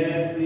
Alpha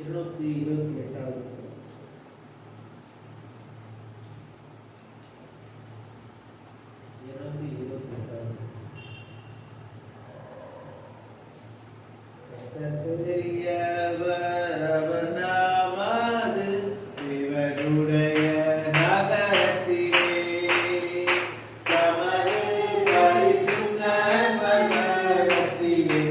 228வது பெரியவர் அவர் நாமது இவருடைய நகரத்திலே தமது பரிசுத்த பர்வதத்திலே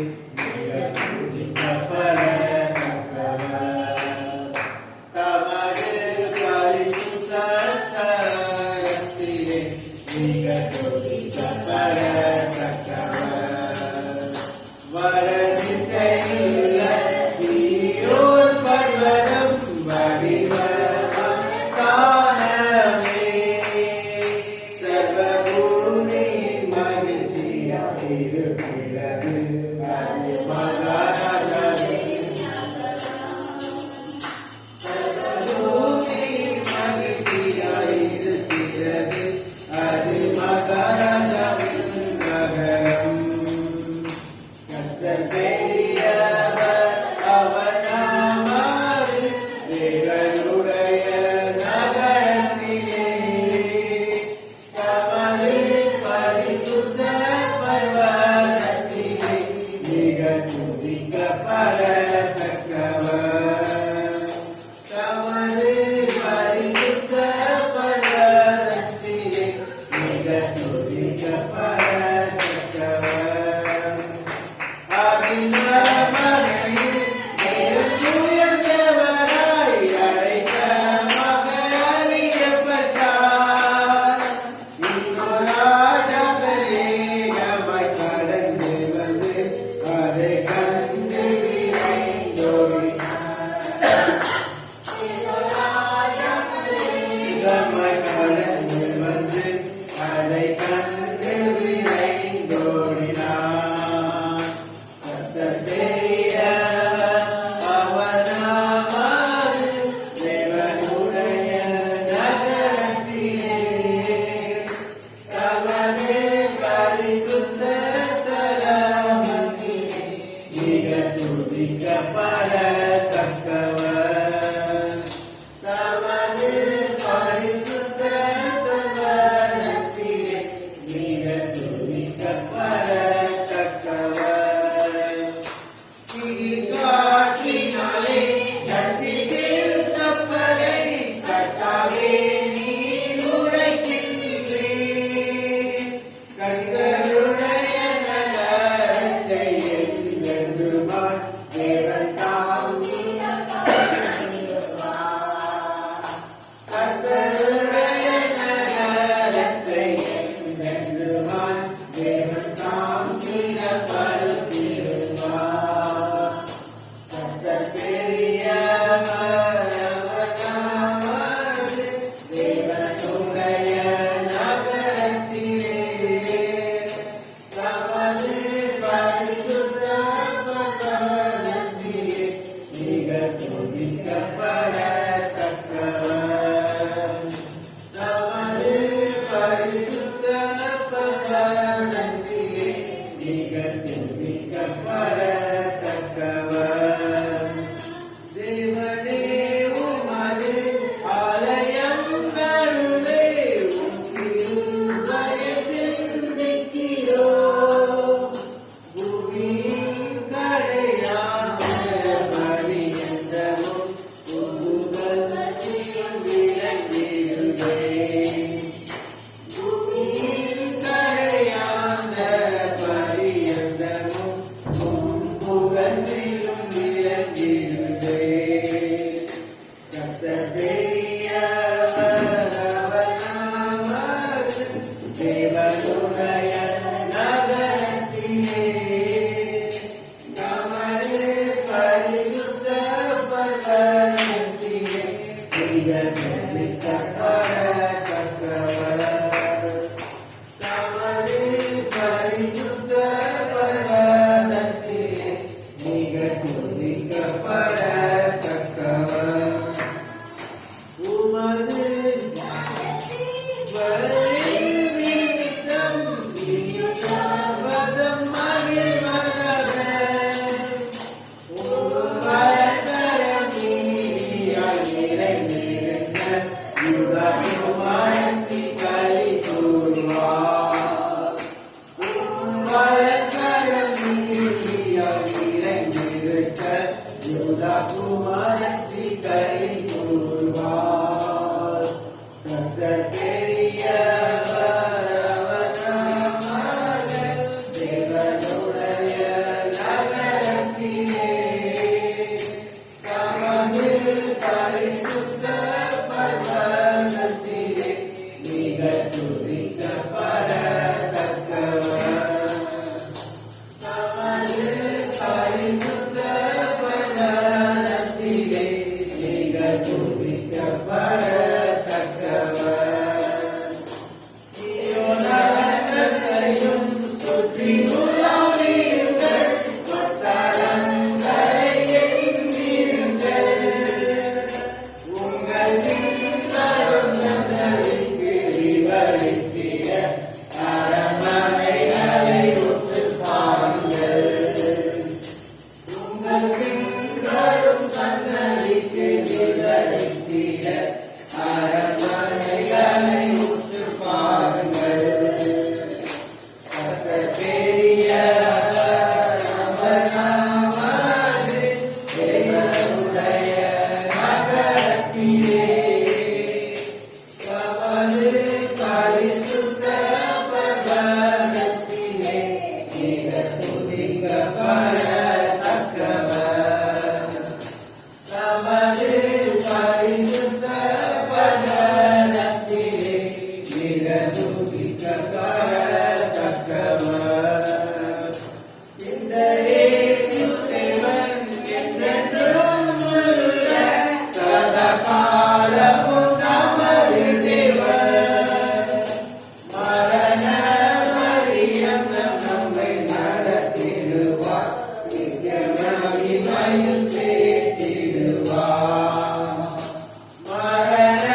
பரிசுத்த பரத்திலே மிக துதிக்கப்படத்தக்கவர். சீயோன் நகரத்தையும் சுற்றி உலாவியுங்கள், கொத்தளங்களை எண்ணிருங்கள். உங்கள் பின்வரும் சந்ததிக்கு விவரித்திட அரண்மனைகளை உற்றுப் பாருங்கள். உங்கள் பின்வரும் சந்ததிக்கு விவரித்திட அரண்மனைகளை உற்றுப் பாருங்கள். கர்த்தர் பெரியவர், அவர் நாமது தேவனுடைய நகரத்திலே. தமது பரிசுத்த பர்வதத்திலே மிக துதிக்கப்படத்தக்கவர். தமது பரிசுத்த பர்வதத்திலே மிக துதிக்கப்படத்தக்கவர். இந்த இயேசு தேவன் என்றென்றும் உள்ள சதா காலமும் நமது தேவன். மரண பரியந்தம் நம்மை நடத்திடுவார், நித்திய மகிமையில் சேர்த்திடுவார். மரண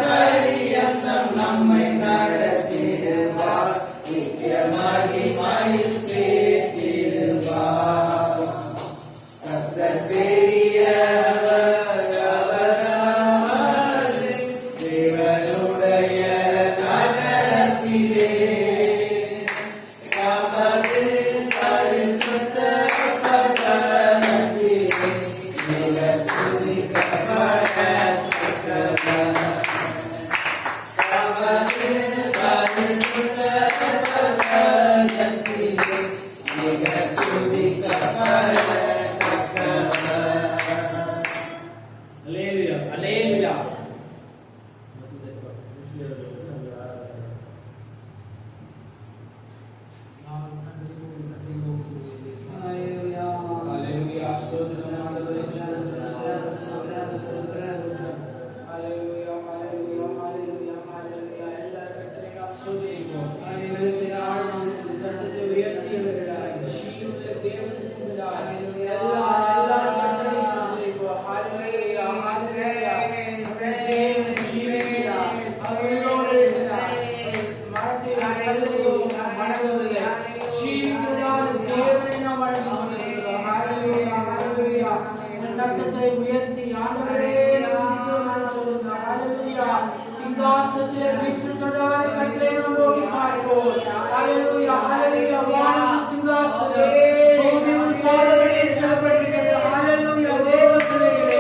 பரியந்தம் நம்மை நடத்திடுவார், நித்திய மகிமையில் சேர்த்திடுவார். கர்த்தர் பெரியவர், அவர் நாமது தேவனுடைய நகரத்திலே. தமது பரிசுத்த பர்வதத்திலே மிக துதிக்கப்படத்தக்கவர். தமது பரிசுத்த பர்வதத்திலே மிக துதிக்கப்படத்தக்கவர். Hallelujah. Hallelujah. Hallelujah. Stotram ஆண்டவரே, ஸ்தோத்திரம், ஸ்தோத்திரம், ஸ்தோத்திரம், ஸ்தோத்திரம். Hallelujah, hallelujah, hallelujah, hallelujah. எல்லா கர்த்தரையும் நாம் ஸ்தோத்திரிக்கிறோம். Hallelujah. ஆழ்வான சத்தத்தை உயர்த்தியவர்களாய், ஜீவனுள்ள தேவனுக்கு முன்பாக எல்லா கர்த்தரையும் ஸ்தோத்திரிக்கிறோம். Hallelujah, hallelujah. தேவன் ஜீவனுள்ளார். அவர் உயிரோடு இருக்கிறார். மரத்தை கல்லுவோம், மணலவில்லை. ஜீவனுள்ளான தேவனை நாம் வணங்கிக் கொண்டிருக்கிறோம். Hallelujah, hallelujah. இந்த சத்தத்தை உயர்த்தி ஆண்டவரே துதிக்கிறோம் சொல்லுங்க. Hallelujah. சிங்காசனத்திலே வீற்றிருக்கிறவர் கர்த்தரை நாம் நோக்கி பார்ப்போம். Hallelujah, hallelujah. வானம் சிங்காசனம், பூமியில் பாதபடி சொல்லப்பட்டிருக்கிறது. Hallelujah. தேவ பிள்ளைகளே,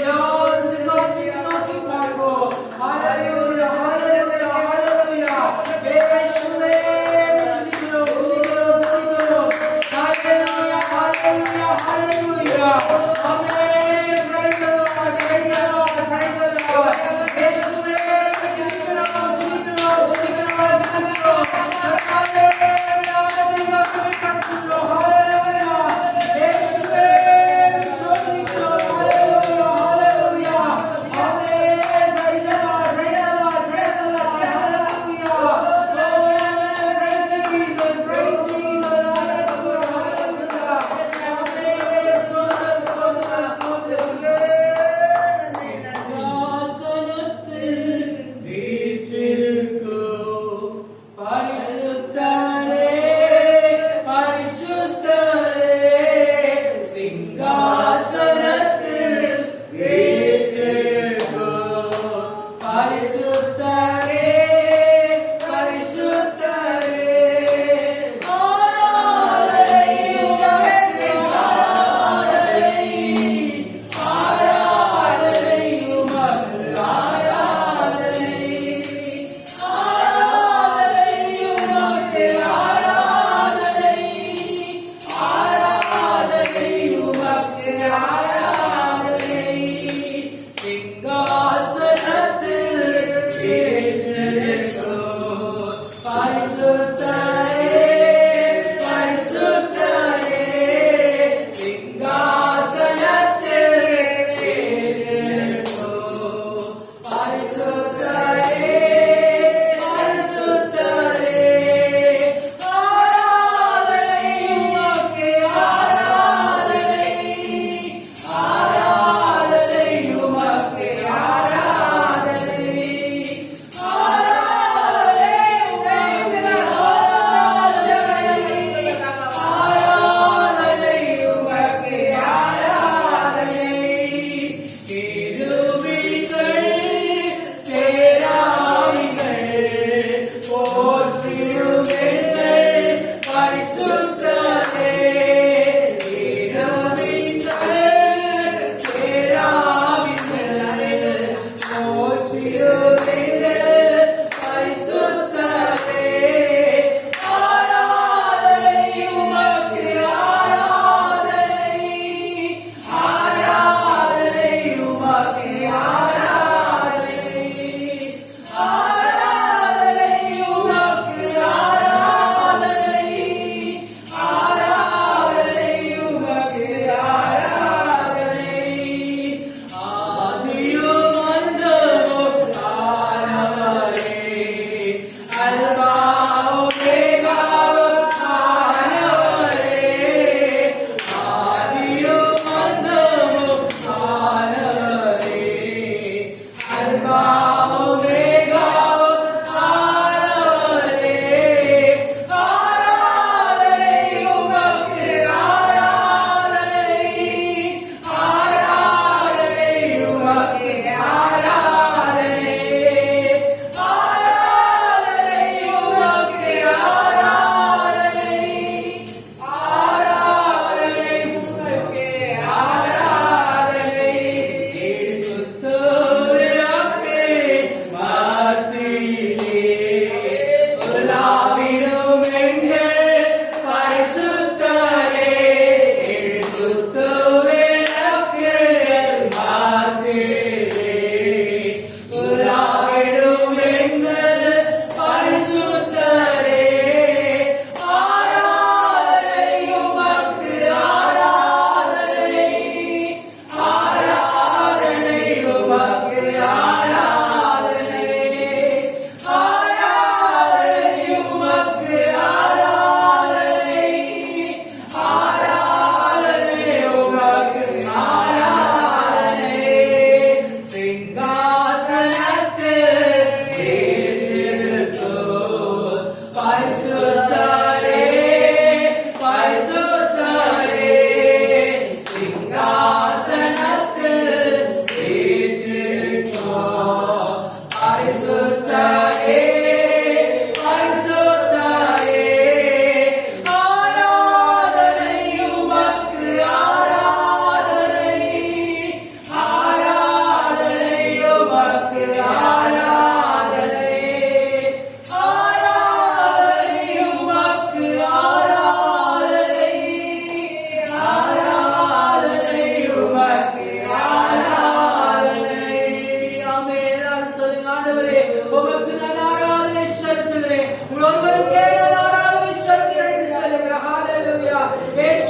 யார் சிங்காசனத்தை நோக்கி பார்ப்போம். Hallelujah, hallelujah, hallelujah. இயேசுவே துதிக்கிறோம், துதிக்கிறோம், துதிக்கிறோம். Hallelujah, hallelujah, hallelujah. Amen. Praise the Lord, praise the Lord, praise the Lord. இயேசுவே துதிக்கிறோம், துதிக்கிறோம், துதிக்கிறோம், துதிக்கிறோம். Hallelujah, துதிக்கிறோம், hallelujah. இயேசுவே துதிக்கிறோம், hallelujah, hallelujah. Amen. Praise the Lord, praise the Lord, praise the Lord. Hallelujah. Amen. Praise Jesus, praise Jesus. Hallelujah, hallelujah. Amen. Stotram, stotram, stotram.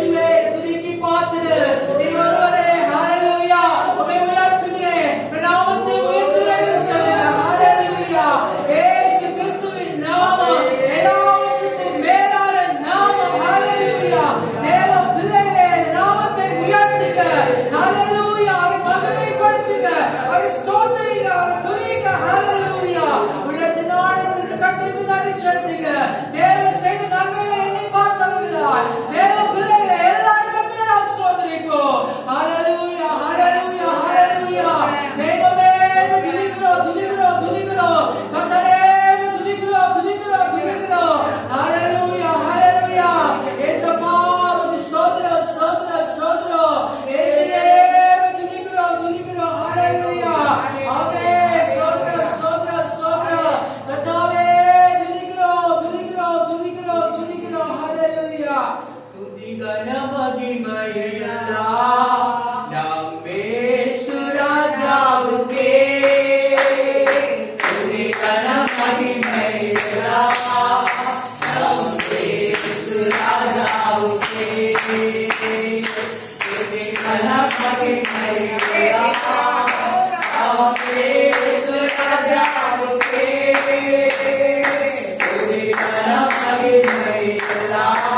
இயேசுவே துதிக்கு பாத்திரர் நீர் ஒருவரே ஹalleluya உம்மை உயர்த்துகிறேன் உம்முடைய நாமத்தை உயர்த்துகிறேன் என்று சொல்லுகிறேன் ஹalleluya இயேசு கிறிஸ்துவின் நாமம் எல்லாவற்றுக்கும் மேலான நாமம் ஹalleluya தேவ பிள்ளைகளே நாமத்தை உயர்த்துக ஹalleluya அவரை மகிமைப்படுத்துக அவரை ஸ்தோத்திரிக்க அவரை துதிக்க ஹalleluya உள்ளத்தின் ஆழத்திற்கு கர்த்தருக்கு நன்றி செலுத்துக தேவன் செய்த நன்மைகளை எண்ணி பார்த்தவர்களாய் தேவ பிள்ளைகளை எல்லாரும் கர்த்தரை நாம் ஸ்தோத்திரிப்போம் ஹalleluya ஹalleluya ஹalleluya தேவமே துதிக்கிறோம் துதிக்கிறோம் துதிக்கிறோம் கர்த்தரே துதிக்கிறோம் துதிக்கிறோம் துதிக்கிறோம் ஹalleluya ஹalleluya இயேசுப்பா உம்மை ஸ்தோத்திரம் ஸ்தோத்திரம் ஸ்தோத்திரம் இயேசுவே துதிக்கிறோம் துதிக்கிறோம் ஹalleluya ஆமென் ஸ்தோத்திரம் ஸ்தோத்திரம் ஸ்தோத்திரம் கர்த்தாவே துதிக்கிறோம் துதிக்கிறோம் துதிக்கிறோம் துதிக்கிறோம் ஹalleluya துதிகன மகிமையெல்லாம் நம் இயேசு ராஜாவுக்கே துதிகன மகிமையெல்லாம் நம் இயேசு ராஜாவுக்கே துதிகன மகிமையெல்லாம் நம் இயேசு ராஜாவுக்கே துதிகன மகிமையெல்லாம்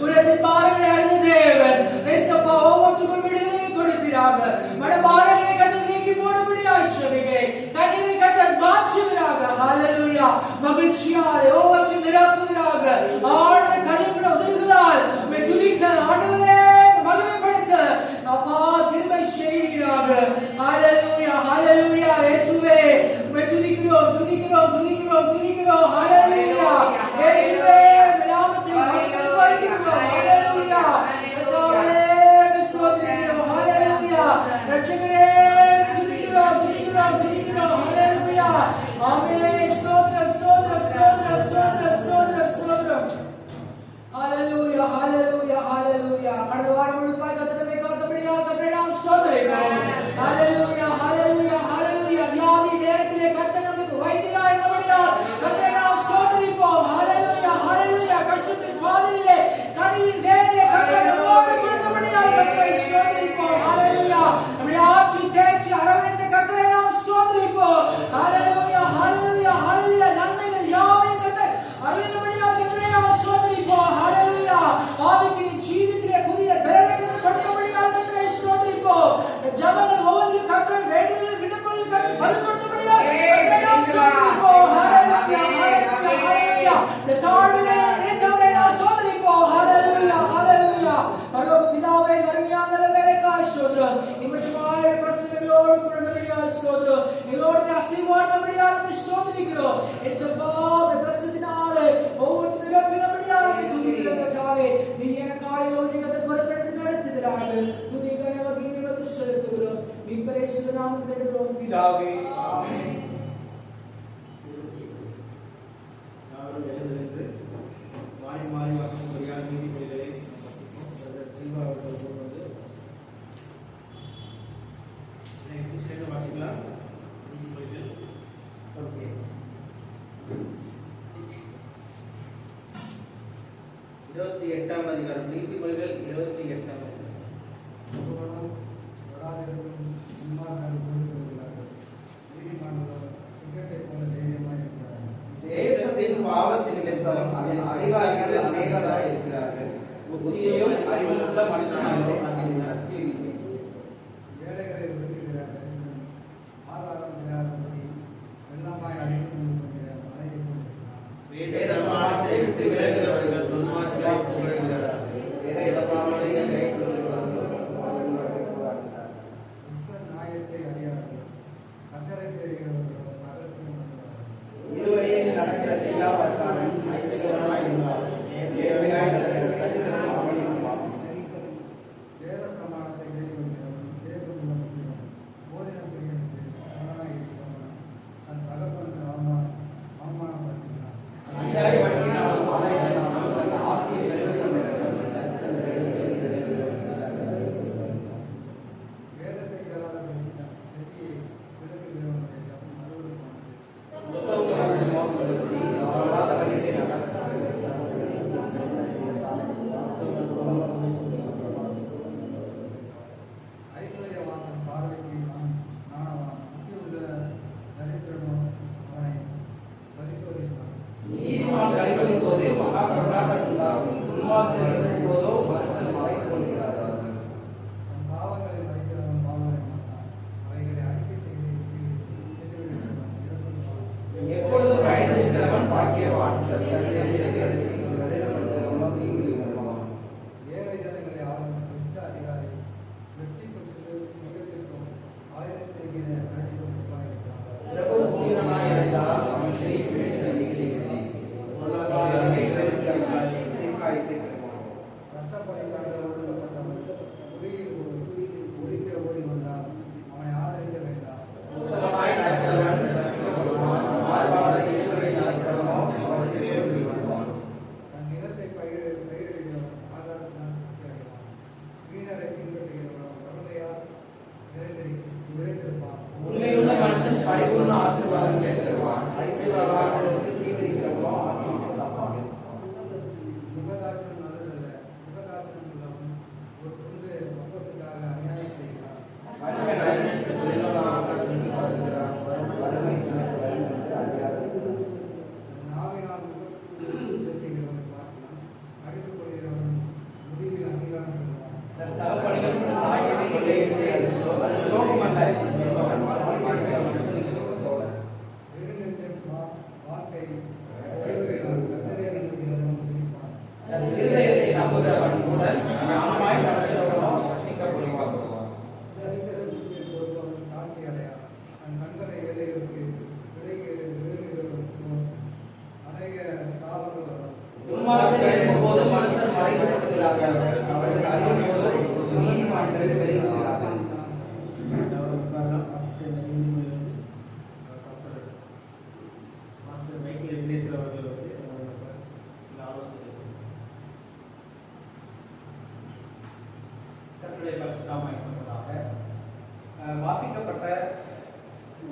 உலகத்தின் பாரங்களை அறிந்த தேவன் ஏசப்பா ஒவ்வொருத்தருக்கும் விடுதலை கொடுப்பீராக மனபாரங்களை கத்தர் நீக்கி போடும்படியாய் ஜெபிக்கிறேன் கண்ணீரை கத்தர் மாற்றுவீராக ஹalleluya மகிழ்ச்சியால் ஒவ்வொருத்தரும் நிரப்புவீராக ஆழ்ந்த கலிப்புல உதடுகளால் உம்மை துதிக்க ஆண்டவரே மகிமைப்படுத்த அப்பா கிருபை செய்வீராக ஹalleluya ஹalleluya இயேசுவே உம்மை துதிக்கிறோம் துதிக்கிறோம் துதிக்கிறோம் துதிக்கிறோம் ஹalleluya இயேசுவே உம்முடைய நாமத்தை மகிமைப்படுத்துகிறோம் ஹalleluya கர்த்தாவே ஸ்தோத்திரம் ஹalleluya ரட்சகரே துதிக்கிறோம் துதிக்கிறோம் துதிக்கிறோம் ஹalleluya ஆமென் ஸ்தோத்திரம் ஸ்தோத்திரம் ஸ்தோத்திரம் ஸ்தோத்திரம் ஸ்தோத்திரம் ஸ்தோத்திரம் ஹalleluya ஹalleluya ஹalleluya கடந்த வாரம் முழுவதும் கர்த்தரை காத்தபடியாக கர்த்தரை நாம் ஸ்தோத்திரிக்கிறோம் ஹalleluya ஹalleluya ஹalleluya வியாதி நேரத்திலே கர்த்தர் நமக்கு வைத்தியராய் இருந்தபடியால் கர்த்தரை நாம் ஸ்தோத்திரிப்போம் ஹalleluya ஹalleluya கஷ்டத்தின் பாதையிலே கடின வேலையிலே கர்த்தர் நம்மோடு இருந்தபடியால் கர்த்தரை ஸ்தோத்திரிப்போம் ஹalleluya நம்முடைய ஆட்சி தேர்ச்சி அரவணைத்த கர்த்தரை நாம் ஸ்தோத்திரிப்போம் ஹalleluya ஹalleluya ஹalleluya நன்மைகள் யாவையும் கர்த்தர் அருளினபடியால் கர்த்தரை நாம் ஸ்தோத்திரிப்போம் ஹalleluya ஆவிக்குரிய ஜீவிதத்திலே புதிய பலனை கொடுத்தபடியால் கர்த்தரை ஸ்தோத்திரிப்போம் ஜெபங்கள் ஒவ்வொன்றிலும் கர்த்தர் வேண்டுதல் விண்ணப்பங்கள் கர்த்தர் பரிபூர்ணபடியால் கர்த்தரை நாம் ஸ்தோத்திரிப்போம் ஹalleluya ஹalleluya ஹalleluya இந்த தாழ்விலே நினைத்தவரை நாம் ஸ்தோத்திரிப்போம் ஹalleluya ஹalleluya பரலோக பிதாவே அருமையான வேலைக்காய் ஸ்தோத்திரம் இம்மட்டுமாய் பிரசன்னங்களோடு கூடபடியால் ஸ்தோத்திரம் எங்களோடு ஆசீர்வாதபடியால் உம்மை ஸ்தோத்திரிக்கிறோம் இயேசுப்பா பிரசன்னத்தினாலே ஒவ்வொரு நிரப்பினபடியால் உம்மை துதிக்கிறோம் கர்த்தாவே நீர் எனக்கு ஆளுகை கர்த்தர் பொறுப்பெடுத்து நடத்துகிறார்கள் புதிய கனவுக்கு நினைவு செலுத்துகிறோம் மீட்பரே நாமத்தில் வேண்டுகிறோம் பிதாவே ஆமென். நாங்கள் எழுந்திருந்து மாறி மாறி வாசம் பொறியால் நீதிமொழிகளை ஜீவா அவர்கள் சொல்வது சேர்ந்து வாசிக்கலாம். நீதிமொழிகள் ஓகே 28ஆம் அதிகாரம் நீதிமொழிகள் 28ஆம் தேசத்தின் பாவத்தின் நிமித்தம் அதன் அதிகாரிகள் அநேகராய் இருக்கிறார்கள். புத்தியும் அறிவுள்ள மனுஷனாலே அதனை நடத்தி வேலைகளை விரும்புகிறார்கள் ஆதாரம் இல்லாதபடி வெள்ளமாய் அழைக்கும் வேதபானத்தை விட்டு விலகிறவர்கள் துன்மார்க்கரை புகழ்கிறார்கள். வேதபானத்தை நியாயத்தை அறியார்கள் கத்தரை தேடுகிறவர்கள் இருவழியில் நடக்கிற எல்லாவற்காரன் ஐஸ்வர்யமாய் இருந்தார். நேர்மையாய் நடக்கிற தரித்திரன் அவன் இருப்பான். வேத பிரமாணத்தை கைக்கொள்கிறவன் தேவன் உணர்கிறவன் போதனை பிரியனுக்கு அவனாய் இருக்கிறவன் தன் தகப்பனுக்கு அவமானப்படுத்துகிறான். அநியாய வட்டியினாலும் ஆதாயத்தினாலும் தன் ஆஸ்தியை பெருக்கிக் வேதத்தை கேளாதவர்கள் தன் செவியை விலக்குகிறவனுடைய ஜபம் அருவருப்பானது. புத்தகங்கள் மோசடி அவராத வழியிலே நடக்கிறார்கள். ஐஸ்வர்யவான் பார்வைக்கு நாணவான் புத்தியுள்ள தரித்திரனோ அவனை பரிசோதிப்பான். நீதிமான் கழிவதின் போது மகா கொண்டாட்டம் உண்டாகும். துன்மார்க்கர்கள் போதோ மனுஷன் மறைத்துக் கொள்கிறார்கள். தன் பாவங்களை மறைக்கிறவன் பாவங்களை மாட்டான். அவைகளை அறிக்கை செய்து விட்டுவிடுகிறவன் இறப்புவான். எப்பொழுதும் பயந்திருக்கிறவன் பாக்கியவான். தன் தந்தையை எடுத்து தீங்கு வருவான். ஏழை ஜனங்களை ஆளும் துஷ்ட அதிகாரி வெற்றிக்கும் சிங்கத்திற்கும் ஆயுதத்திற்கிற நடிக்கும் உட்பாயிருக்கிறான். பிரபு புனிதனாய் இருந்தால் அவன் செய்யும் வேண்டுதல் நிகழ்கிறது. பொருளாதாரத்தை தீர்க்காய் சேர்க்கிறான். கஷ்டப்படைக்காக ஒடுக்கப்பட்டவன் குழியில் ஒழிக்க ஓடி வந்தான். அவனை ஆதரிக்க வேண்டாம். உத்தமமாய் நடக்கிறவன் ரட்சிக்கப்படுவான். மாறுபாடு இருவழியில் நடக்கிறவனோ அவற்றிலே விழுவான். தன் நிலத்தை பயிரிடுகிறவன் ஆதாரத்தினால் திருப்தி அடைவான். வீணரை பின்பற்றுகிறவன் வறுமையால் விரைந்திருப்பான். உண்மையுள்ள மனுஷன் பரிபூர்ண ஆசீர்வாதம் கேட்கிறான். ஐஸ்வர்யவானுக்கு தீவிரிக்கிறவனோ ஆக்கிட்டு தப்பான். முகதாட்சணம் நல்லதல்ல. முகதாட்சணம் உள்ளவன் தன் இருதயத்தை நம்புகிற பண்புடன் ஞானமாய் நடக்கிறவனோ ரட்சிக்கப்படுவான். தரித்திரர் புத்தியை பொறுத்தவன் தாழ்ச்சி அடையான். தன் கண்களை ஏழைகளுக்கு விலகுகிறவன் அநேக சாபங்கள் வரும். துன்மார்க்கர் எழும்பும்போது மனுஷர் மறைக்கப்படுகிறார்கள், அவர்கள் அழியும் போது நீதிமான்கள் பெருகுகிறார்கள். கர்த்தருடைய பரிசுத்த நாமம் மகிமைப்படுவதாக. வாசிக்கப்பட்ட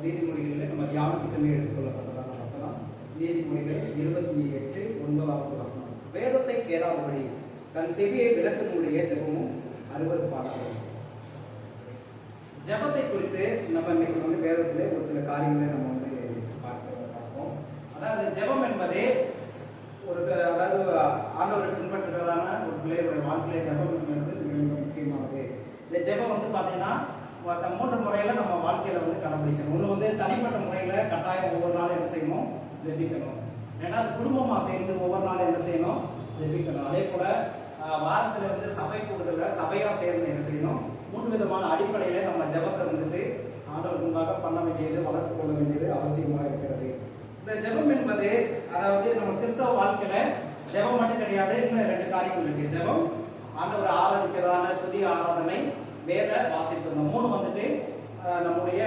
நீதிமொழிகளில் நம்ம தியானத்துக்கு எடுத்துக்கொள்ளப்பட்டதான வசனம் நீதிமொழிகள் 28:9 வசனம். வேதத்தை கேளாதபடி தன் செவியை விளக்கனுடைய ஜெபமும் அருவருப்பானது. ஜெபத்தை குறித்து நம்ம இன்னைக்கு வந்து வேதத்திலே ஒரு சில காரியங்களை நம்ம வந்து பார்ப்போம். அதாவது ஜெபம் என்பது ஒரு அதாவது ஆண்டவரை பின்பற்றுகிறதான ஒரு பிள்ளைகளுடைய வாழ்க்கையில ஜெபம் என்பது மிக முக்கியமானது. இந்த ஜெபம் வந்து பார்த்தீங்கன்னா 3 முறையில நம்ம வாழ்க்கையில வந்து கடைபிடிக்கணும். ஒன்று வந்து தனிப்பட்ட முறையில கட்டாயம் ஒவ்வொரு நாளும் என்ன செய்யணும், ஜெபிக்கணும். ரெண்டாவது குடும்பமா சேர்ந்து ஒவ்வொரு நாளும் என்ன செய்யணும், ஜெபிக்கணும். அதே போல வாரத்துல வந்து சபை கூடுதல சபையா சேர்ந்து என்ன செய்யணும், 3 விதமான அடிப்படையில நம்ம ஜெபத்தை வந்துட்டு ஆண்டவர் முன்பாக பண்ண வேண்டியது, வளர்த்து கொள்ள வேண்டியது அவசியமா இருக்கிறது. இந்த ஜெபம் என்பது அதாவது நம்ம கிறிஸ்தவ வாழ்க்கையில ஜெபம் மட்டும் கிடையாது, இன்னும் 2 காரியங்கள் இருக்கு. ஜெபம், ஆண்டவரை ஆராதிக்கிறதான துதி ஆராதனை, வேத வாசிப்பு. இந்த 3 வந்துட்டு நம்முடைய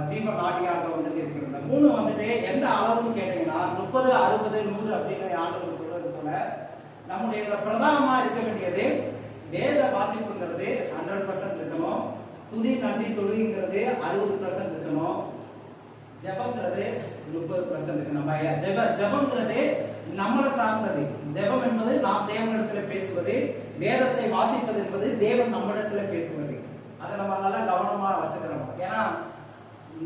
ஜீவ நாடியாக வந்துட்டு இருக்கிறது. இந்த 3 வந்துட்டு எந்த அளவுன்னு கேட்டீங்கன்னா 30, 60, 100 அப்படின்னு ஆண்டவர் சொல்றது போல நம்முடைய பிரதானமா இருக்க வேண்டியது வேத வாசிப்புங்கிறது 100% இருக்கணும். துதி நன்றி தொழுகைங்கிறது 60% இருக்கணும். ஜெபம்ங்கிறது 30% இருக்கு. நம்ம ஜெபம்ங்கிறது நம்மளை சார்ந்தது. ஜெபம் என்பது நாம் தேவனிடத்துல பேசுவது, வேதத்தை வாசிப்பது என்பது தேவன் நம்மிடத்துல பேசுவது. அதை நம்ம நல்லா கவனமா வச்சுக்கிறோம். ஏன்னா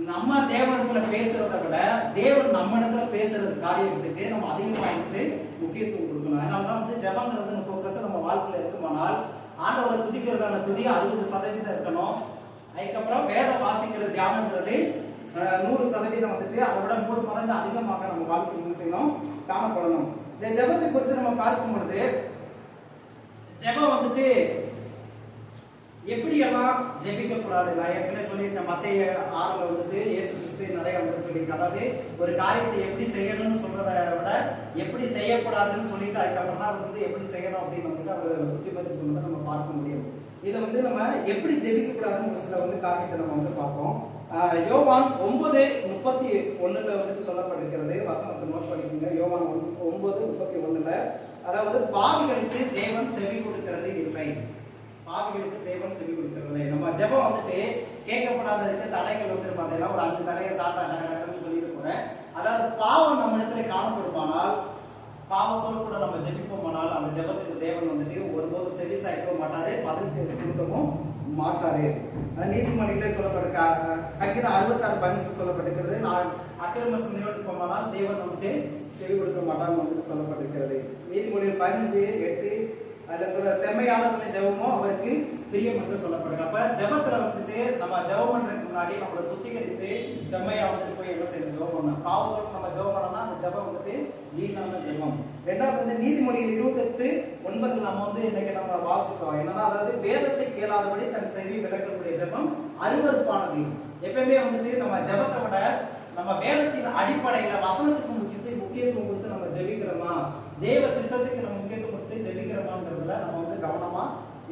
நம்ம தேவனிடத்துல பேசுறதை விட தேவன் நம்ம இடத்துல பேசுறது காரியத்துக்கு நம்ம அதிகமாகிட்டு முக்கியத்துவம் கொடுக்கணும். அதனாலதான் வந்து ஜெபம்ங்கிறது 30% நம்ம வாழ்க்கையில இருக்குமானால் ஆண்டவரை துதிக்கிறதான துதி 60% இருக்கணும். அதுக்கப்புறம் வேத வாசிக்கிற தியானங்கிறது 100% வந்துட்டு அதை விட 3 மடங்கு அதிகமாக நம்ம வாழ்க்கையில் செய்யணும், காணப்படணும். இந்த ஜெபத்தை குறித்து நம்ம பார்க்கும் பொழுது ஜெபம் வந்துட்டு எப்படி எல்லாம் ஜெபிக்க கூடாது. நான் ஏற்கனவே சொல்லியிருக்கேன், மத்தேயு 6 வந்துட்டு இயேசு கிறிஸ்து நிறைய வந்து சொல்லியிருக்காரு. அதாவது ஒரு காரியத்தை எப்படி செய்யணும்னு சொல்றதை விட எப்படி செய்யக்கூடாதுன்னு சொல்லிட்டு அதுக்கப்புறம் தான் வந்து எப்படி செய்யணும் அப்படின்னு வந்துட்டு அவர் புத்திமதி சொன்னதை நம்ம பார்க்க முடியும். இதை வந்து நம்ம எப்படி ஜெபிக்க கூடாதுன்னு சில வந்து காரியத்தை நம்ம வந்து பார்ப்போம். யோவான் 9:31 வந்துட்டு சொல்லப்பட்டிருக்கிறது. வசனத்தை நோட் பண்ணிக்கோங்க. யோவான் 9:31 அதாவது பாவிகளுக்கு தேவன் செவி கொடுக்கிறது இல்லை. பாவிகளுக்கு தேவன் செவி கொடுக்கிறது. நம்ம ஜெபம் வந்துட்டு கேட்கப்படாததுக்கு தடைகள் வந்து பார்த்தீங்கன்னா ஒரு 5 தடையை சாப்பிட்டு சொல்லிட்டு போறேன். அதாவது பாவம் நம்ம இடத்துல காணப்படுமானால், பாவத்தோடு கூட நம்ம ஜெபிப்போமானால் அந்த ஜெபத்துக்கு தேவன் வந்துட்டு ஒருபோது செவி சாய்க்கவும் மாட்டாரு, பதில் கொடுக்கவும் மாட்டாரு. நீதிமொழிகளே சொல்லப்பட்டிருக்க சங்கீதம் 66 சொல்லப்பட்டிருக்கிறது. நான் அக்கிரம சிந்தையோடு போமானால் தேவன் வந்துட்டு செவி கொடுக்க மாட்டான்னு வந்துட்டு சொல்லப்பட்டிருக்கிறது. நீதிமொழிகள் 15:8 அதுல சொல்ற செம்மையானவருடைய ஜெபமோ அவருக்கு பிரியம் என்று சொல்லப்படுது. அப்ப ஜெபத்துல வந்துட்டு நம்ம ஜெபம் பண்றதுக்கு முன்னாடி நம்மளை சுத்திகரித்து செம்மையா வந்துட்டு போய் என்ன செய்யணும், ஜெபம் பண்ணணும். பாவத்தோடு நம்ம ஜெபம் பண்ணோம்னா அந்த ஜெபம் வந்துட்டு வீணான ஜெபம். ரெண்டாவது வந்து நீதிமொழிகள் 28:9 நம்ம வந்து இன்னைக்கு நம்ம வாசித்தோம். என்னன்னா அதாவது வேதத்தை கேளாதபடி தன் செவி விளக்கக்கூடிய ஜெபம் அருவருப்பானது. எப்பயுமே வந்துட்டு நம்ம ஜெபத்தை விட நம்ம வேதத்தின் அடிப்படையில வசனத்துக்கு முக்கியத்துவம் கொடுத்து நம்ம ஜெபிக்கிறோமா, தேவ சித்தத்துக்கு நம்ம முக்கியத்துவம் கொடுத்து ஜெபிக்கிறோமாங்கிறதுல நம்ம வந்து கவனமா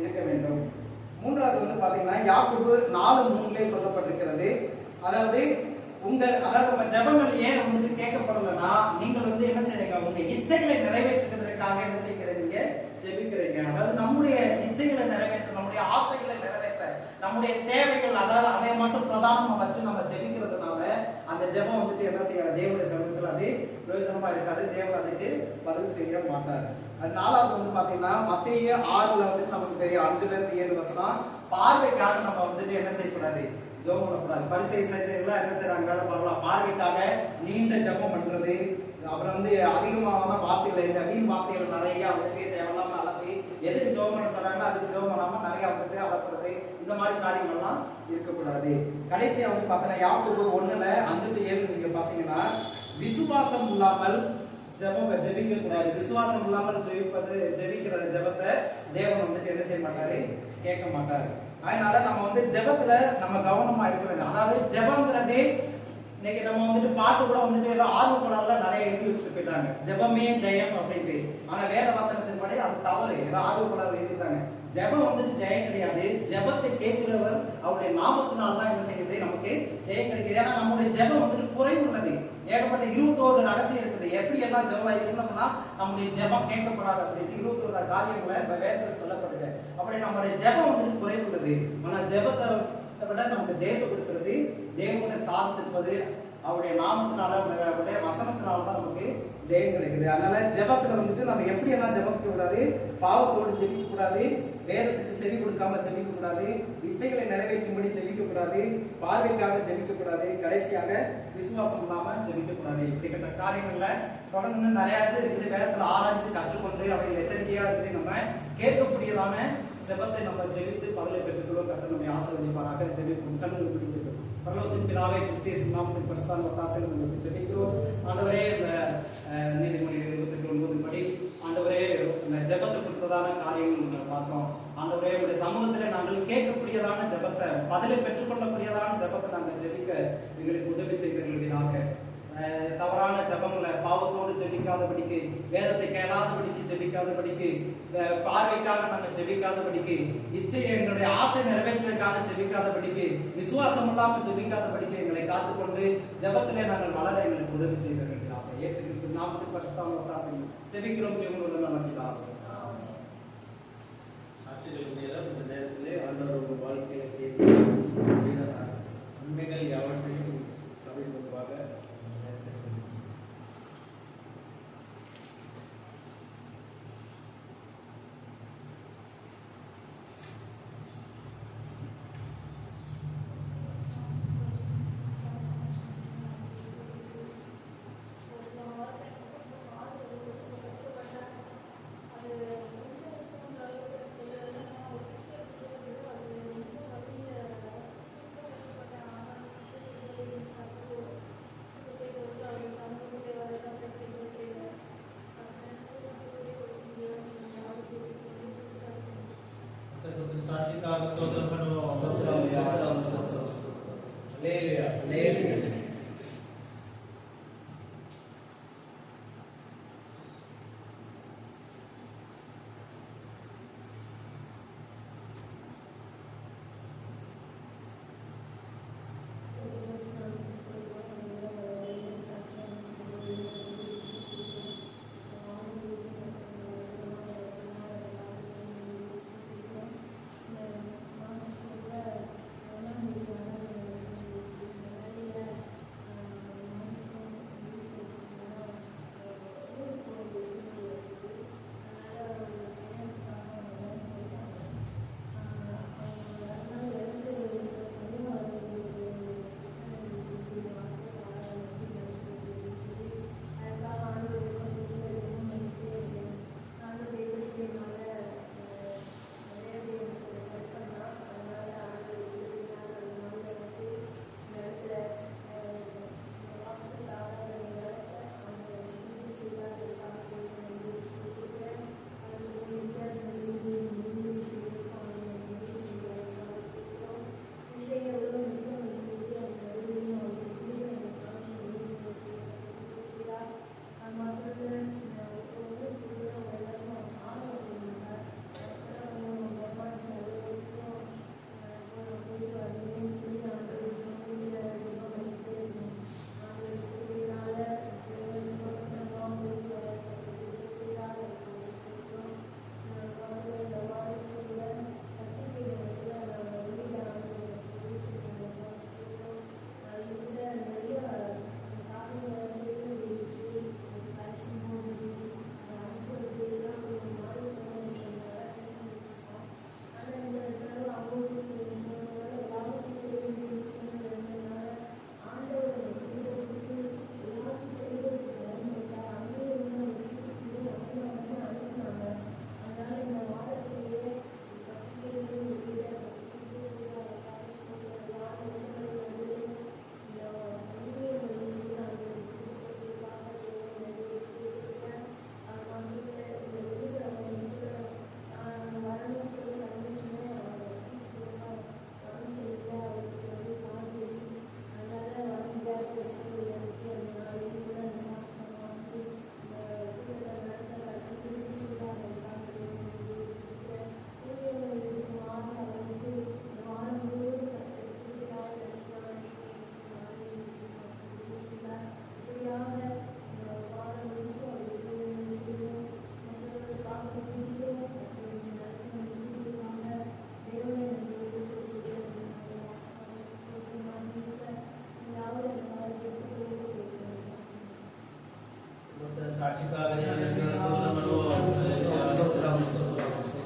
இருக்க வேண்டும். மூன்றாவது வந்து பாத்தீங்கன்னா யாக்கோபு 4:3 சொல்லப்பட்டிருக்கிறது. அதாவது நம்ம ஜெபங்கள் ஏன் வந்துட்டு கேட்கப்படலைன்னா நீங்கள் வந்து என்ன செய்றீங்க, உங்க இச்சைகளை நிறைவேற்றுவதற்காக என்ன செய்கிறீங்க, ஜெபிக்கிறீங்க. அதாவது நம்முடைய இச்சைகளை நிறைவேற்ற, நம்முடைய ஆசைகளை நிறைவேற்ற, நம்முடைய தேவைகள் அதாவது அதை மட்டும் பிரதானமா வச்சு நம்ம ஜெபிக்கிறதுனால அந்த ஜெபம் வந்துட்டு என்ன செய்யறது, தேவனுடைய சமூகத்தில் அது பிரயோஜனமா இருக்காது, தேவன் அதுக்கு பதில் செய்ய மாட்டார். நாலாவது வந்து பாத்தீங்கன்னா மத்தேயு 6 வந்துட்டு நமக்கு தெரியும் 5-7 வசனம், பார்வைக்காக நம்ம வந்துட்டு என்ன செய்யக்கூடாது, ஜெபம் பண்ணக்கூடாது. பரிசேயர்கள் என்ன செய்யறாங்க, வேலை பார்க்கலாம், பார்வைக்காக நீண்ட ஜெபம் பண்றது, அப்புறம் வந்து அதிகமான வார்த்தைகள் இல்லை, வீண் வார்த்தைகள் நிறைய வந்துட்டு தேவையில்லாம அலப்பி எதுக்கு ஜெபம் பண்ண சொல்றாங்களோ அதுக்கு ஜெபம் பண்ணாம நிறைய வந்துட்டு அலப்புறது, இந்த மாதிரி காரியங்கள்லாம் இருக்கக்கூடாது. கடைசியா வந்து பாத்தீங்கன்னா யாக்கோபு 1:5-7 நீங்க பாத்தீங்கன்னா விசுவாசம் இல்லாமல் ஜெபிக்க கூடாது. விசுவாசம் இல்லாமல் ஜெபிக்கிற ஜெபத்தை தேவன் வந்துட்டு என்ன செய்ய மாட்டாரு, கேட்க மாட்டாரு. அதனால நம்ம வந்து ஜெபத்துல நம்ம கவனமா இருக்க வேண்டும். அதாவது ஜெபங்கிறது இன்னைக்கு நம்ம வந்துட்டு பாட்டு கூட வந்துட்டு ஏதோ ஆர்வக்குழால நிறைய எழுதி வச்சுட்டு போயிட்டாங்க, ஜெபமே ஜெயம் அப்படின்ட்டு. ஆனா வேத வசனத்தின் படி அது தவறு. ஏதோ ஆர்வக்குழால எழுதிட்டாங்க. ஜெபம் வந்துட்டு ஜெயம் கிடையாது. ஜெபத்தை கேட்கிறவர் அவருடைய நாமத்தினால்தான் என்ன செய்யுது, நமக்கு ஜெயம் கிடைக்குது. ஏன்னா நம்முடைய ஜெபம் வந்துட்டு குறைவு உள்ளது. ஏகப்பட்ட 21 ரகசியம் இருக்குது. எப்படி எல்லாம் ஜெபம் இருந்தோம்னா நம்முடைய ஜெபம் கேட்கப்படாது அப்படின்ட்டு 21 காரியங்களை வேதத்தில் சொல்லப்படுது. அப்படி நம்முடைய ஜெபம் வந்துட்டு குறைவு உள்ளது. ஆனா ஜெபத்தை விட நமக்கு ஜெயத்தை கொடுக்கிறது தேவனை சார்ந்திருப்பது அவருடைய நாமத்தினால அவருடைய வசனத்தினாலதான் நமக்கு ஜெயம் கிடைக்குது. அதனால ஜெபத்துல வந்துட்டு நம்ம எப்படி எல்லாம் ஜெபிக்க கூடாது, பாவத்தோடு ஜெபிக்க கூடாது, வேதத்துக்கு செவி கொடுக்காம ஜெபிக்க கூடாது, இச்சைகளை நிறைவேற்றும்படி ஜெபிக்க கூடாது, பார்வைக்காக ஜெபிக்க கூடாது, கடைசியாக விசுவாசம் இல்லாம ஜெபிக்க கூடாது. இப்படிப்பட்ட காரியங்கள்ல தொடர்ந்து நிறைய இருக்குது. வேதத்துல ஆராய்ச்சி கற்றுக்கொண்டு அவை எச்சரிக்கையா இருக்குது. நம்ம கேட்கக்கூடியதான செபத்தை நம்ம ஜெபித்து பதிலை பெற்றுக்கொள்வோம். கர்த்தர் நம்மை ஆசீர்வதிப்பாராக. ஜெபிப்போம். கண்ணுக்கு பிடிச்சிருக்கு. பரலோகத்தின் பிதாவே, கிறிஸ்து நாமத்தின் பரிசுத்த ஒத்தாசையில் உங்களுக்கு ஜெபிக்கிறோம். ஆண்டவரே, இந்த நீதிமொழிகள் 29 படி ஆண்டவரே இந்த ஜெபத்தை கொடுத்ததான காரியங்கள் பார்த்தோம். ஆண்டவரே, உடைய சமூகத்திலே நாங்கள் கேட்கக்கூடியதான ஜெபத்தை, பதிலை பெற்றுக்கொள்ளக்கூடியதான ஜெபத்தை நாங்கள் ஜெபிக்க எங்களுக்கு உதவி செய்தீர்களாக. தவறான ஜெபங்களை பாவத்தோடு ஜெபிக்காதபடிக்கு, வேதத்தை கேளாதபடிக்கு ஜெபிக்காதபடிக்கு, பார்வைக்காக நாங்கள் ஜெபிக்காதபடிக்கு, இச்சையை எங்களுடைய ஆசை நிறைவேற்றுவதற்காக ஜெபிக்காதபடிக்கு, விசுவாசம் இல்லாமல் ஜெபிக்காதபடிக்கு எங்களை காத்துக்கொண்டு ஜெபத்திலே நாங்கள் வளர எங்களுக்கு உதவி செய்தீர்களாக. இயேசு கிறிஸ்து நாமத்தின் பரிசுத்த ஒத்தாசையில் ஜெபிக்கிறோம். ஜெபங்களுடன் நமக்கு சாட்சிகள் நேரம் இந்த நேரத்திலே ஆண்டவர் உங்கள் வாழ்க்கையில செய்த நன்மைகள் யாவற்றையும் சபை முன்பாக சாட்சிக்காக ஸ்தோத்திரம் பண்ணுவோம். ஹல்லேலூயா, ஹல்லேலூயா.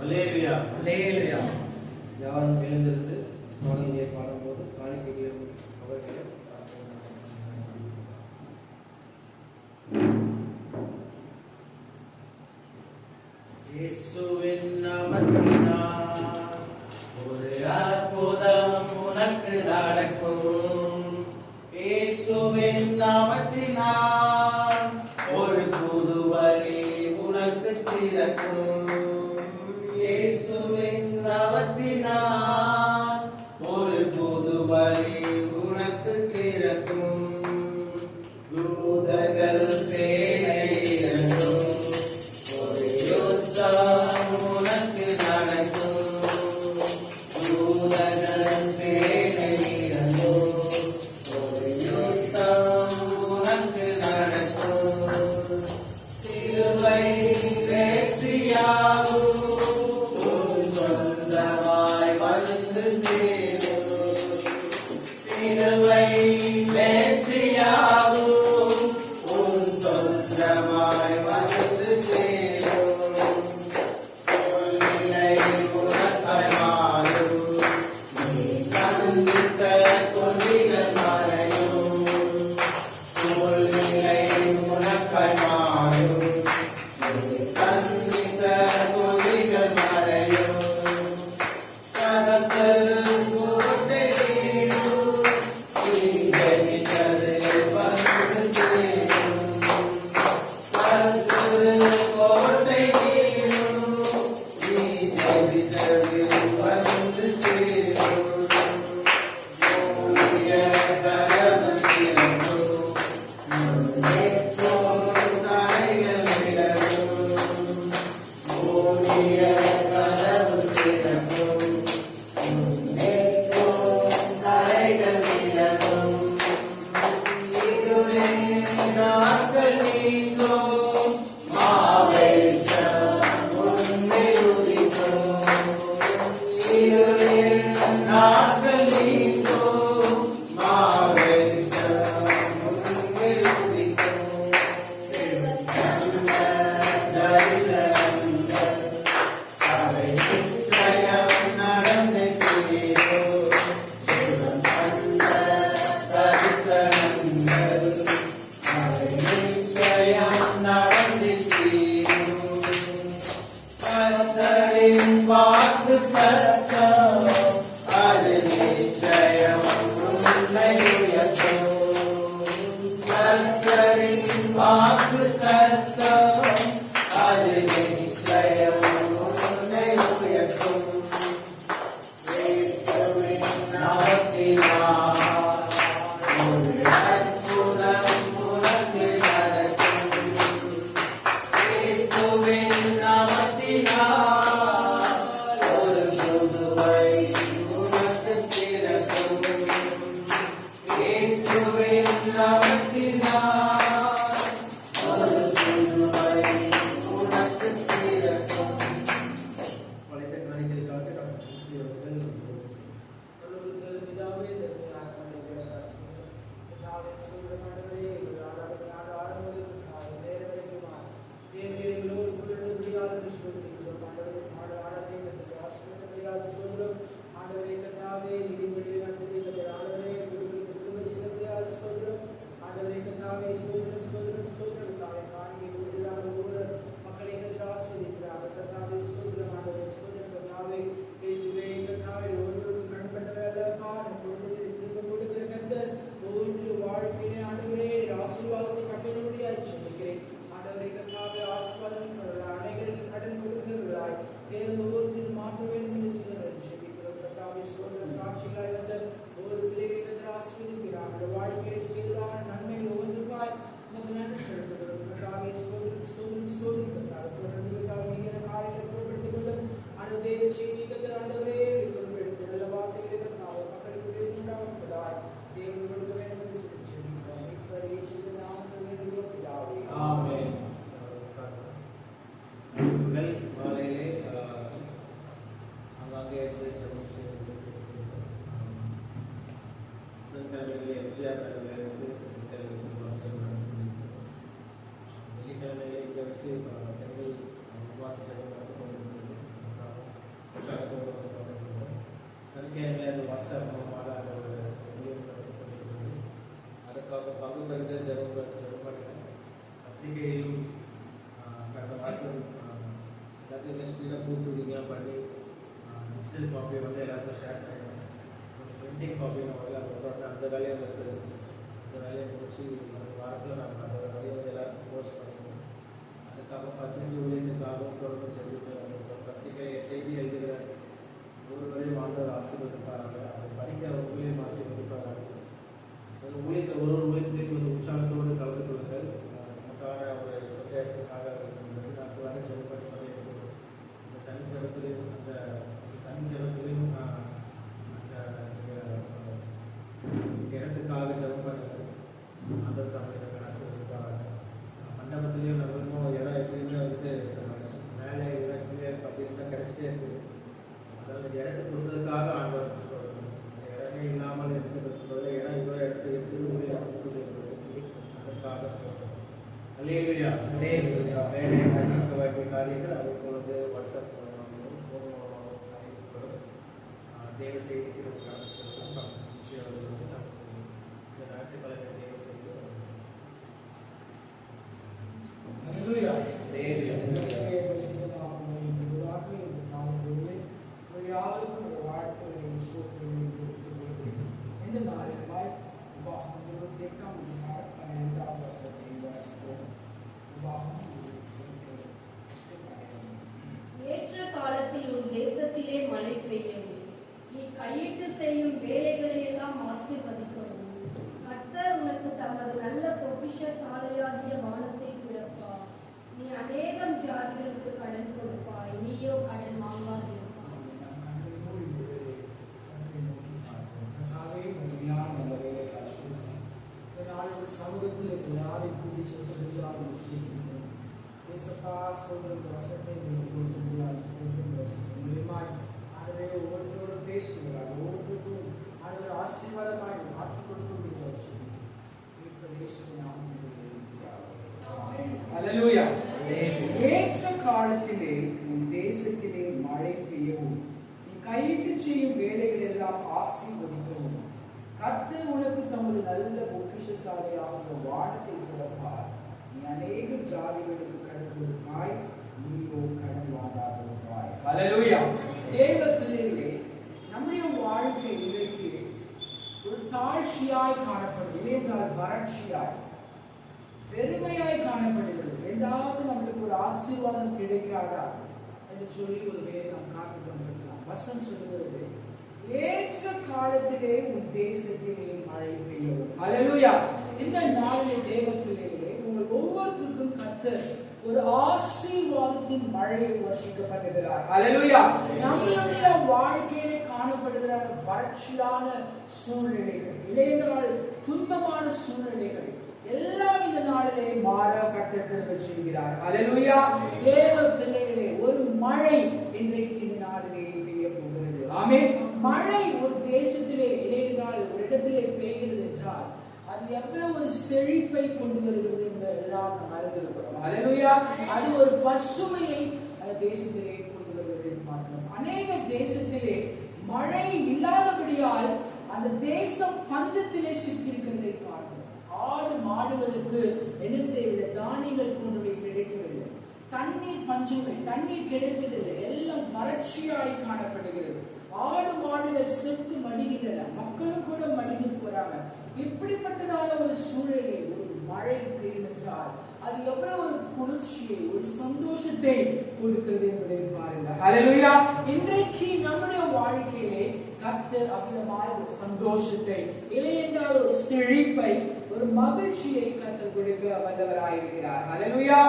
அல்லேலூயா. அல்லேலூயா. யாரும் எழுந்திருந்து பாடல்களை பாடும்போது காணிக்கைகளையும் அவர்களையும் இயேசுவின் நாமத்தினால் ஒரு அற்புதம் உனக்கு நடக்கும். இயேசுவின் நாமத்தினால் ஒரு புது வழி உனக்கு திறக்கும். இயேசுவின் நாமத்தினால் ஒரு புது வழி உனக்கு திறக்கும். தூதர்கள் சேனையிரங்கும். ஒரு யுத்தம் உனக்கு நடக்கும். தூதர்கள் சேனையிரங்கும். ஒரு யுத்தம் உனக்கு நடக்கும். சிலுவை வெற்றியாகும். உன் சொந்தமாய் வந்து சேரும். சிலுவை வெற்றியாகும். உன் சொந்தமாய் வந்து சேரும். சொல்லை உனக்காய் மாறும். நீ சந்தித்த கொடிகள் மறையும். சொல்லை உனக்காய் மாறும். நீ சந்தித்த கொடிகள் மறையும். கரத்தில் கோட்டையிலும் நீ ஜெயித்தது வந்து சேரும். கரத்தில் கோட்டையிலும் நீ ஜெயித்தது வந்து சேரும். உன்னுடைய கரமும் திறக்கும். எப்போதும் தடைகள் விலகும். உன்னுடைய கரமும் திறக்கும். எப்போதும் தடைகள் விலகும். இருளின் நாட்கள் நீங்கும். மாவெளிச்சம் உன்னில் உதிக்கும். இருளின் நாட்கள் நீங்கும். மாவெளிச்சம் உன்னில் உதிக்கும். தரிசனங்கள் அவை நிச்சயம் நடந்து தீரும். தரிசனங்கள் அவை நிச்சயம் நடந்து தீரும். கர்த்தரின் வாக்கு சத்தம் அது நிச்சயம் உன்னை உயர்த்தும். கர்த்தரின் வாக்கு சத்தம் அது நிச்சயம் உன்னை உயர்த்தும். இயேசுவின் நாமத்தினால் ஒரு அற்புதம் உனக்கு நடக்கும். இயேசுவின் நாமத்தினால் ஒரு புது வழி கொஞ்சம் ஸ்பீடாக கூப்பிடுவீங்க பண்ணி டிஜிட்டல் காப்பி வந்து எல்லாருக்கும் ஷேர் பண்ணிடுவோம். பிரிண்டிங் காப்பி நம்ம எல்லாம் போட்டோம். அந்த வேலையை இருக்குது. அந்த வேலையை முடிச்சு ஒரு வாரத்தில் நம்ம அந்த வேலையை வந்து எல்லாருக்கும் போஸ்ட் பண்ணிடுவோம். அதுக்காக பத்திரிகை ஊழியத்துக்காகவும் தொடர்ந்து செஞ்சுட்டு வந்திருக்கோம். பத்திரிகை செய்தி எழுதுகிற ஒருவரையும் ஆண்டவர் ஆசீர்வதிப்பாராங்க. அதை படிக்க ஊழியம் ஆசீர்வதிப்பாராங்க. அந்த ஊழியத்தில் ஒரு ஊழியத்திலையும் வந்து உற்சாகத்தோடு கலந்து கொள்ளுங்கள். நமக்கான ஒரு சொந்தத்துக்காக நாட்களாக செலவு பண்ணி இருக்கிறோம். அந்த தனி செலத்திலையும் அந்த இடத்துக்காக செலவு பண்ணுங்கள். அந்த தமிழக ஆசீர்வதிப்பாராங்க. மண்டபத்திலையும் நம்ம இன்னும் இடம் எப்படின்னு வந்து மேலே இடத்துலேயே அப்படின்னு தான் கிடைச்சிட்டே இருக்குது. அதாவது இடத்துக்கு கொடுத்ததுக்காக ஆண்டவர் சொல்கிறோம். இடமே இல்லாமல் இருக்கிறது இடம் இவ்வளோ இடத்துல இருக்குது அதற்காக சொல்கிறோம். அல்லேலூயா. வேலை அறிவிக்க வேண்டிய காரியங்கள் அதை பொழுது வாட்ஸ்அப் மூலமாகவும் ஃபோன் மூலமாகவும் அறிவிக்கப்படும். தேவ செய்திகளுக்காக சொல்லலாம். இந்த ஞாயிற்றுக்கிழமை தேவ செய்தி இந்த நாளில் உபாகம் 28ஆம் அதிகாரம் 12ஆம் வசனத்தை வாசிப்போம். உபாகம் 28. ஏற்ற காலத்தில் உன் தேசத்திலே மழை பெய்யும், நீ கையிட்டு செய்யும் வேலைகளை எல்லாம் ஆசீர்வதிக்கவும். கர்த்தர் உனக்கு தமது நல்ல பொக்கிஷ சாலையாகிய வானத்தை திறப்பார். நீ அநேகம் ஜாதிகளுக்கு கடன் கொடுப்பாய், நீயோ கடன் வாங்காதிருப்பாய். சமூகத்தில் யாரை கூட்டி செல்வதற்காக ஒவ்வொருத்தரோடு பேசுகிறார். ஒவ்வொருத்தருக்கும் ஆண்டவர் ஆசீர்வாதமாய் மாற்றிக் கொடுக்கும். ஏற்ற காலத்திலே உன் தேசத்திலே மழை பெய்யவும், நீ கையிட்டு செய்யும் வேலைகள் எல்லாம் ஆசீர்வதிக்கவும். கர்த்தர் உனக்கு தமது நல்ல பொக்கிஷசாலையாக வானத்தை திறப்பார். நீ அநேக ஜாதிகளுக்கு கடன் கொடுப்பாய், நீயோ கடன் வாங்காதிருப்பாய். ஹல்லேலூயா. தேவ பிள்ளைகளே, நம்முடைய வாழ்க்கை இன்றைக்கு ஒரு தாழ்ச்சியாய் காணப்படுகிறது, என்றால் வறட்சியாய் வெறுமையாய் காணப்படுகிறது. ஏதாவது நம்மளுக்கு ஒரு ஆசீர்வாதம் கிடைக்காதா என்று சொல்லி ஒரு வேலை நாம் காத்துக் கொண்டிருக்கலாம். வசனம் சொல்லுகிறது, ஏற்ற காலத்திலே உன் தேசத்திலே மழை பெய்யவும். ஹல்லேலூயா. இந்த நாளிலே தேவ பிள்ளைகளே, உங்கள் ஒவ்வொருத்தருக்கும் கர்த்தர் ஒரு ஆசீர்வாதத்தின் மழையை வர்ஷிக்க பண்ணுகிறார். ஹல்லேலூயா. நம்மளுடைய வாழ்க்கையிலே காணப்படுகிற வறட்சியான சூழ்நிலைகள், இல்லையென்றால் துன்பமான சூழ்நிலைகள் எல்லாம் இந்த நாளிலே மாற கர்த்தர் கிருபை செய்கிறார். ஹல்லேலூயா. தேவ பிள்ளைகளே, ஒரு மழை இன்றைக்கு இந்த நாளிலே பெய்ய போகிறது. ஆமென். மழை ஒரு தேசத்திலே இல்லையென்றால் ஒரு இடத்திலே பெய்கிறது என்றால் அது எவ்வளவு ஒரு செழிப்பை கொண்டு வருகிறது என்பதெல்லாம் நாம் அறிந்திருக்கிறோம். ஹல்லேலூயா. அது ஒரு பசுமையை அந்த தேசத்திலே கொண்டு வருகிறது பார்க்கிறோம். அநேக தேசத்திலே மழை இல்லாதபடியால் அந்த தேசம் பஞ்சத்திலே சிக்கியிருக்கிறதை பார்க்கிறோம். ஆடு மாடுகளுக்கு என்ன செய்யவில்லை, தானியங்கள் போன்றவை கிடைக்கவில்லை, தண்ணீர் பஞ்சமே, தண்ணீர் கிடைப்பதில்லை, எல்லாம் வறட்சியாய் காணப்படுகிறது. ஆடு மாடுகள் செத்து மடிகின்றன, மக்களும் கூட மடிந்து போறாங்க. இப்படிப்பட்டதான ஒரு சூழலை ஒரு மழை பெய்யும் என்றால் அது எவ்வளவு ஒரு குளிர்ச்சியை, ஒரு சந்தோஷத்தை கொடுக்கிறது என்பதை பாருங்கள். ஹல்லேலூயா. இன்றைக்கு நம்முடைய வாழ்க்கையிலே கர்த்தர் அவ்விதமாய் ஒரு சந்தோஷத்தை, இல்லையென்றால் ஒரு செழிப்பை, ஒரு மகிழ்ச்சியை கர்த்தர் கொடுக்க வல்லவராயிருக்கிறார். ஹல்லேலூயா.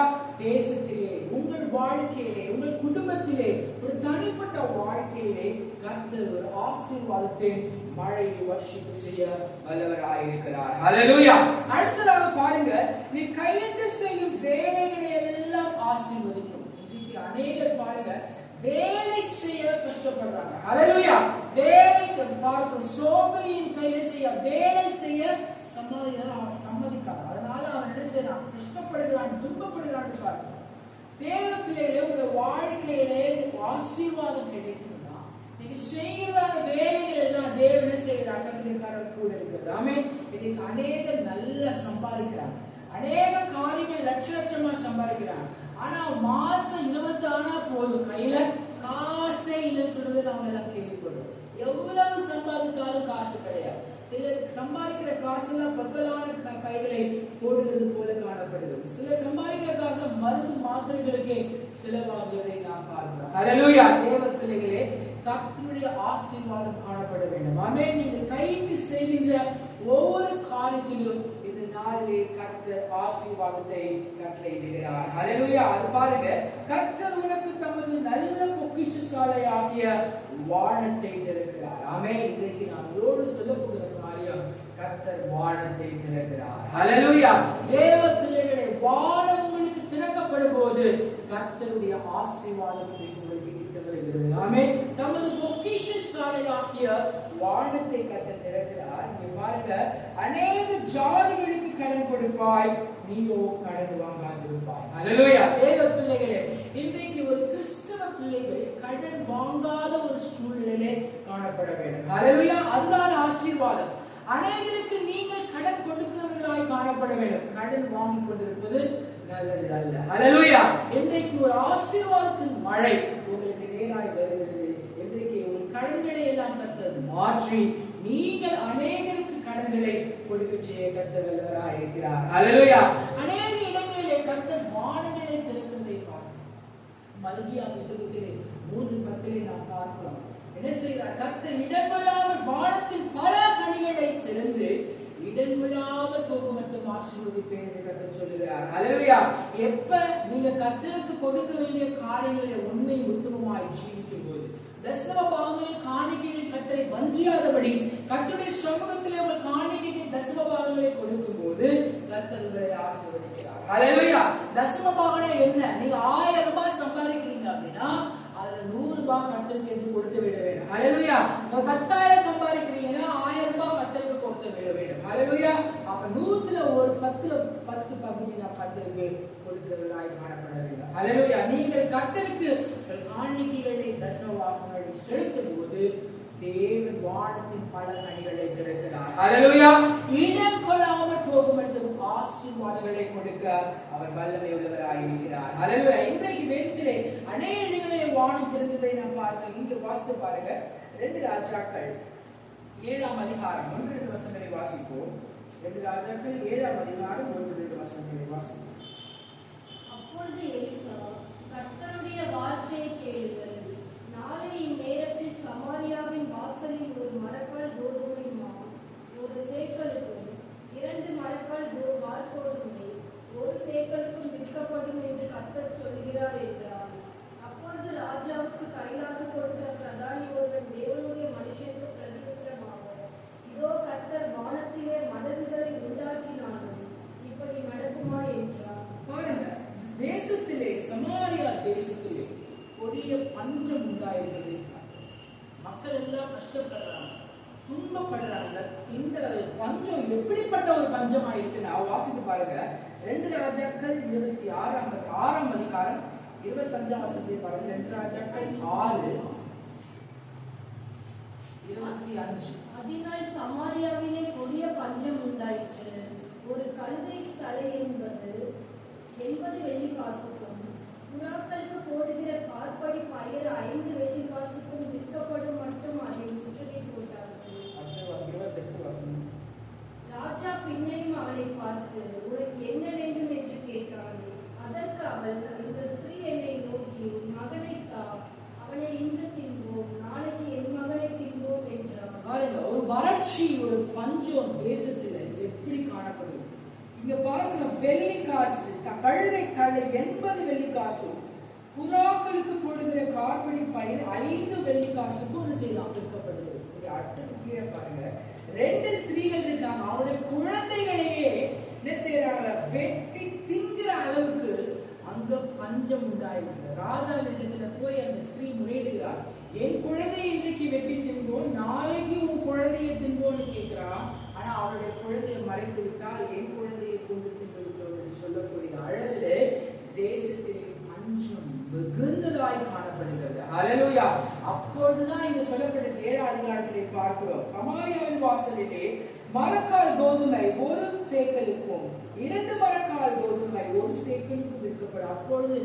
தேசத்திலே, உங்கள் வாழ்க்கையிலே, உங்கள் குடும்பத்திலே, ஒரு தனிப்பட்ட வாழ்க்கையிலே கர்த்தர் ஒரு ஆசீர்வாதத்தின் மழையை வர்ஷிக்க செய்ய வல்லவராயிருக்கிறார். ஹல்லேலூயா. அடுத்ததாக பாருங்க, நீ கையிட்டு செய்யும் வேலைகளை எல்லாம் ஆசீர்வதிக்கும். இன்றைக்கு அநேகர் பாருங்க வேலை செய்ய கஷ்டப்படுறாங்க. ஹல்லேலூயா. வேலைக்கு பார்க்கும் சோம்பேறியின் கையில செய்ய, வேலை செய்ய சம்மதிக்காங்க. அதனால அவன் என்ன செய்யறான், கஷ்டப்படுகிறான், துன்பப்படுகிறான். பார்க்கணும். தேவ பிள்ளைகளே, உங்க வாழ்க்கையிலே ஆசீர்வாதம் கிடைக்கணும்னா நீங்க செய்யறதான வேலைகள் எல்லாம் தேவனை செய்யறாங்க. கத்திரிக்காரர் கூட இருக்கிறது. ஆமென். இன்னைக்கு அநேக நல்லா சம்பாதிக்கிறாங்க, அநேக காரியங்கள் லட்ச லட்சமா சம்பாதிக்கிறாங்க. ஆனா மாசம் 20 ஆனா போதும், கையில காசே இல்லைன்னு சொல்றது நாம எல்லாம் கேள்விப்படுறோம். எவ்வளவு சம்பாதித்தாலும் காசு கிடையாது. சிலர் சம்பாதிக்கிற காசுலாம் பக்கலான பைகளை போடுகிறது போல காணப்படுது. சிலர் சம்பாதிக்கிற காசை மருந்து மாத்திரைகளுக்கே செலவாகுவதை நாம் பார்க்கிறோம். ஹல்லேலூயா. தேவ பிள்ளைகளே, கர்த்தருடைய ஆசீர்வாதம் காணப்பட வேண்டும். ஆமென். நீங்கள் கைக்கு செய்கின்ற ஒவ்வொரு காரியத்திலும் இந்த நாளிலே கர்த்தர் ஆசீர்வாதத்தை கட்டளையிடுகிறார். ஹல்லேலூயா. அது பாருங்க, கர்த்தர் உனக்கு தமது நல்ல பொக்கிஷசாலையாகிய வானத்தை திறக்கிறார். ஆமென். இன்றைக்கு நாம் இதோடு சொல்லக்கூடிய காரியம், கர்த்தர் வானத்தை திறக்கிறார். ஹல்லேலூயா. தேவ பிள்ளைகளே, வானம் உங்களுக்கு திறக்கப்படும் போது கர்த்தருடைய ஆசீர்வாதம் உங்களுக்கு கிட்ட வருகிறது. ஆமென். தமது பொக்கிஷசாலையாகிய வானத்தை கர்த்தர் திறக்கிறார். இங்க பாருங்க, அநேக ஜாதிகளுக்கு கடன் கொடுப்பாய், நீயோ கடன் வாங்காதிருப்பாய். ஹல்லேலூயா. தேவ பிள்ளைகளே, இன்றைக்கு ஒரு கிறிஸ்தவ பிள்ளைகள் கடன் வாங்காத ஒரு சூழ்நிலையிலே காணப்பட வேண்டும். ஹல்லேலூயா. அதுதான் ஆசீர்வாதம். அநேகருக்கு நீங்கள் கடன் கொடுக்கிறவர்களாய் காணப்பட வேண்டும். கடன் வாங்கி கொண்டிருப்பது நல்லது அல்ல. ஹல்லேலூயா. இன்றைக்கு ஒரு ஆசீர்வாதத்தின் மழை உங்களுக்கு நேராய் வருகிறது. இன்றைக்கு உங்கள் கடன்களை எல்லாம் கர்த்தர் மாற்றி நீங்கள் அநேகருக்கு கடன்களை கொடுக்க செய்ய கர்த்தர் வல்லவராய் இருக்கிறார். ஹல்லேலூயா. அநேக இடங்களிலே கர்த்தர் வானங்களை திறக்கிறதை பார்க்கிறோம். மல்கியா புத்தகத்திலே 3:10 நாம் பார்க்கிறோம். என்ன செய்கிறார்? கர்த்தர் இடங்கொள்ளாமல் வானத்தின் பல கனிகளை திறந்து இடங்கொள்ளாமல் போக மட்டும் ஆசீர்வதிப்பேன் என்று கர்த்தர் சொல்லுகிறார். ஹல்லேலூயா. எப்ப நீங்க கர்த்தருக்கு கொடுக்க வேண்டிய காரியங்களை உண்மை உத்தமமாய் ஜீவிக்கும் போது, தசம பாகங்களில் காணிக்கைகள் கர்த்தரை வஞ்சியாதபடி கர்த்தருடைய சமூகத்திலே உங்கள் காணிக்கைக்கு தசம பாகங்களை கொடுக்கும் போது கர்த்தர் உங்களை ஆசீர்வதிக்கிறார். ஹல்லேலூயா. தசம பாகம் என்ன? நீங்க 1000 ரூபாய் சம்பாதிக்கிறீங்க அப்படின்னா அதுல 100 ரூபாய் கர்த்தருக்கு என்று கொடுத்து விட வேண்டும். ஹல்லேலூயா. 10,000 சம்பாதிக்கிறீங்கன்னா 1000 ரூபாய் கர்த்தருக்கு கொடுத்து விட வேண்டும். ஹல்லேலூயா. அப்ப 100ல ஒரு 10 பகுதி நான் கர்த்தருக்கு கொடுக்கிறவர்களாய் காணப்பட வேண்டும். ஹல்லேலூயா. நீங்கள் கர்த்தருக்கு காணிக்கைகளை தசமபாகங்களை செலுத்தும் போது தேவன் வானத்தின் பல கனிகளை திறக்கிறார். ஹல்லேலூயா. இடம் கொள்ளாமல் போகும் என்றும் ஆசீர்வாதங்களை கொடுக்க அவர் வல்லமை உள்ளவராய் இருக்கிறார். ஹல்லேலூயா. இன்றைக்கு வேதத்திலே அநேக இடங்களிலே வானம் திறந்ததை நாம் பார்க்கிறோம். இங்கு வாசித்து பாருங்க. 2 ராஜாக்கள் 7ஆம் அதிகாரம் 1-2 வசனங்களை வாசிப்போம். 2 ராஜாக்கள் 7ஆம் அதிகாரம் 1-2 வசனங்களை வாசிப்போம். அப்பொழுது எலிசா, கர்த்தருடைய வார்த்தையை கேளுங்கள். நாளை இந்நேரத்தில் சமாரியாவின் வாசலில் ஒரு மரக்கால் கோதுமை மாவு 1 சேக்கலுக்கும் 2 மரக்கால் வார்கோதுமை 1 சேக்கலுக்கும் விற்கப்படும் என்று கர்த்தர் சொல்கிறார் என்றார். அப்பொழுது ராஜாவுக்கு கைலாக கொடுத்த பிரதானி ஒருவன் தேவனுடைய மனுஷனுக்கு பிரதியுத்தரமாக, இதோ கர்த்தர் வானத்திலே மதகுகளை உண்டாக்கினாலும் இப்படி நடக்குமா என்றார். பாருங்க, தேசத்திலே சமாரியா தேசத்திலே கொடிய பஞ்சம் உண்டாயிருக்கிறது. மக்கள் எல்லாம் கஷ்டப்படுறாங்க, துன்பப்படுறாங்க. இந்த பஞ்சம் எப்படிப்பட்ட ஒரு பஞ்சமா இருக்குன்னு வாசித்து பாருங்க. 2 ராஜாக்கள் 26ஆம் அதிகாரம் 25ஆம் வசனத்தை பாருங்க. 2 ராஜாக்கள் 6:25. அதனால் சமாரியாவிலே கொடிய பஞ்சம் உண்டாயிற்று. ஒரு கழுதை தலை என்பது 80 வெள்ளிக்காசுக்கும், புறாக்களுக்கு போடுகிற காற்படி பயிர் 5 வெள்ளிக்காசுக்கும் விற்கப்படும் மட்டும் அதை முற்றுகை போட்டார்கள். ராஜா பின்னையும் அவளை பார்த்து, உனக்கு என்ன வேண்டும் என்று கேட்டான். அதற்கு அவள், இந்த ஸ்திரீ என்னை நோக்கி, உன் மகனை தா, அவனை இன்று தின்போம், நாளைக்கு என் மகனை தின்போம் என்றான். ஒரு வறட்சி, ஒரு பஞ்சம் தேசத்துல எப்படி காணப்படுது? இங்க பாருங்க, வெள்ளிக்காசு கழுதை தலை 80 வெள்ளிக்காசும், புறாக்களுக்கு போடுகிற கார்படி பயிர் 5 வெள்ளிக்காசுக்கும் ஒன்று செய்யலாம் விற்கப்படுது. அடுத்தது கீழே பாருங்க, 2 ஸ்திரீகள் இருக்காங்க. அவருடைய குழந்தைகளையே என்ன செய்யறாங்க? வெட்டி திங்கிற அளவுக்கு அங்க பஞ்சம் உண்டாயிருக்கு. ராஜா இடத்துல போய் அந்த ஸ்திரீ முறையிடுகிறார். என் குழந்தையை இன்றைக்கு வெட்டி தின்போம், நாளைக்கு உன் குழந்தையை தின்போன்னு கேட்கிறான். ஆனா அவருடைய குழந்தையை மறைத்து விட்டால் என் குழந்தையை கொண்டு தின்று விட்டோம் என்று சொல்லக்கூடிய அளவில் தேசத்திலே பஞ்சம் மிகுந்ததாய் காணப்படுகிறது. ஹல்லேலூயா. அப்பொழுதுதான் இங்க சொல்லப்பட்ட 7ஆம் அதிகாரத்திலே பார்க்கிறோம். சமாரியாவின் வாசலிலே மரக்கால் கோதுமை 1 சேக்கலுக்கும் 2 மரக்கால் கோதுமை 1 சேக்கலுக்கும் விற்கப்படும். அப்பொழுது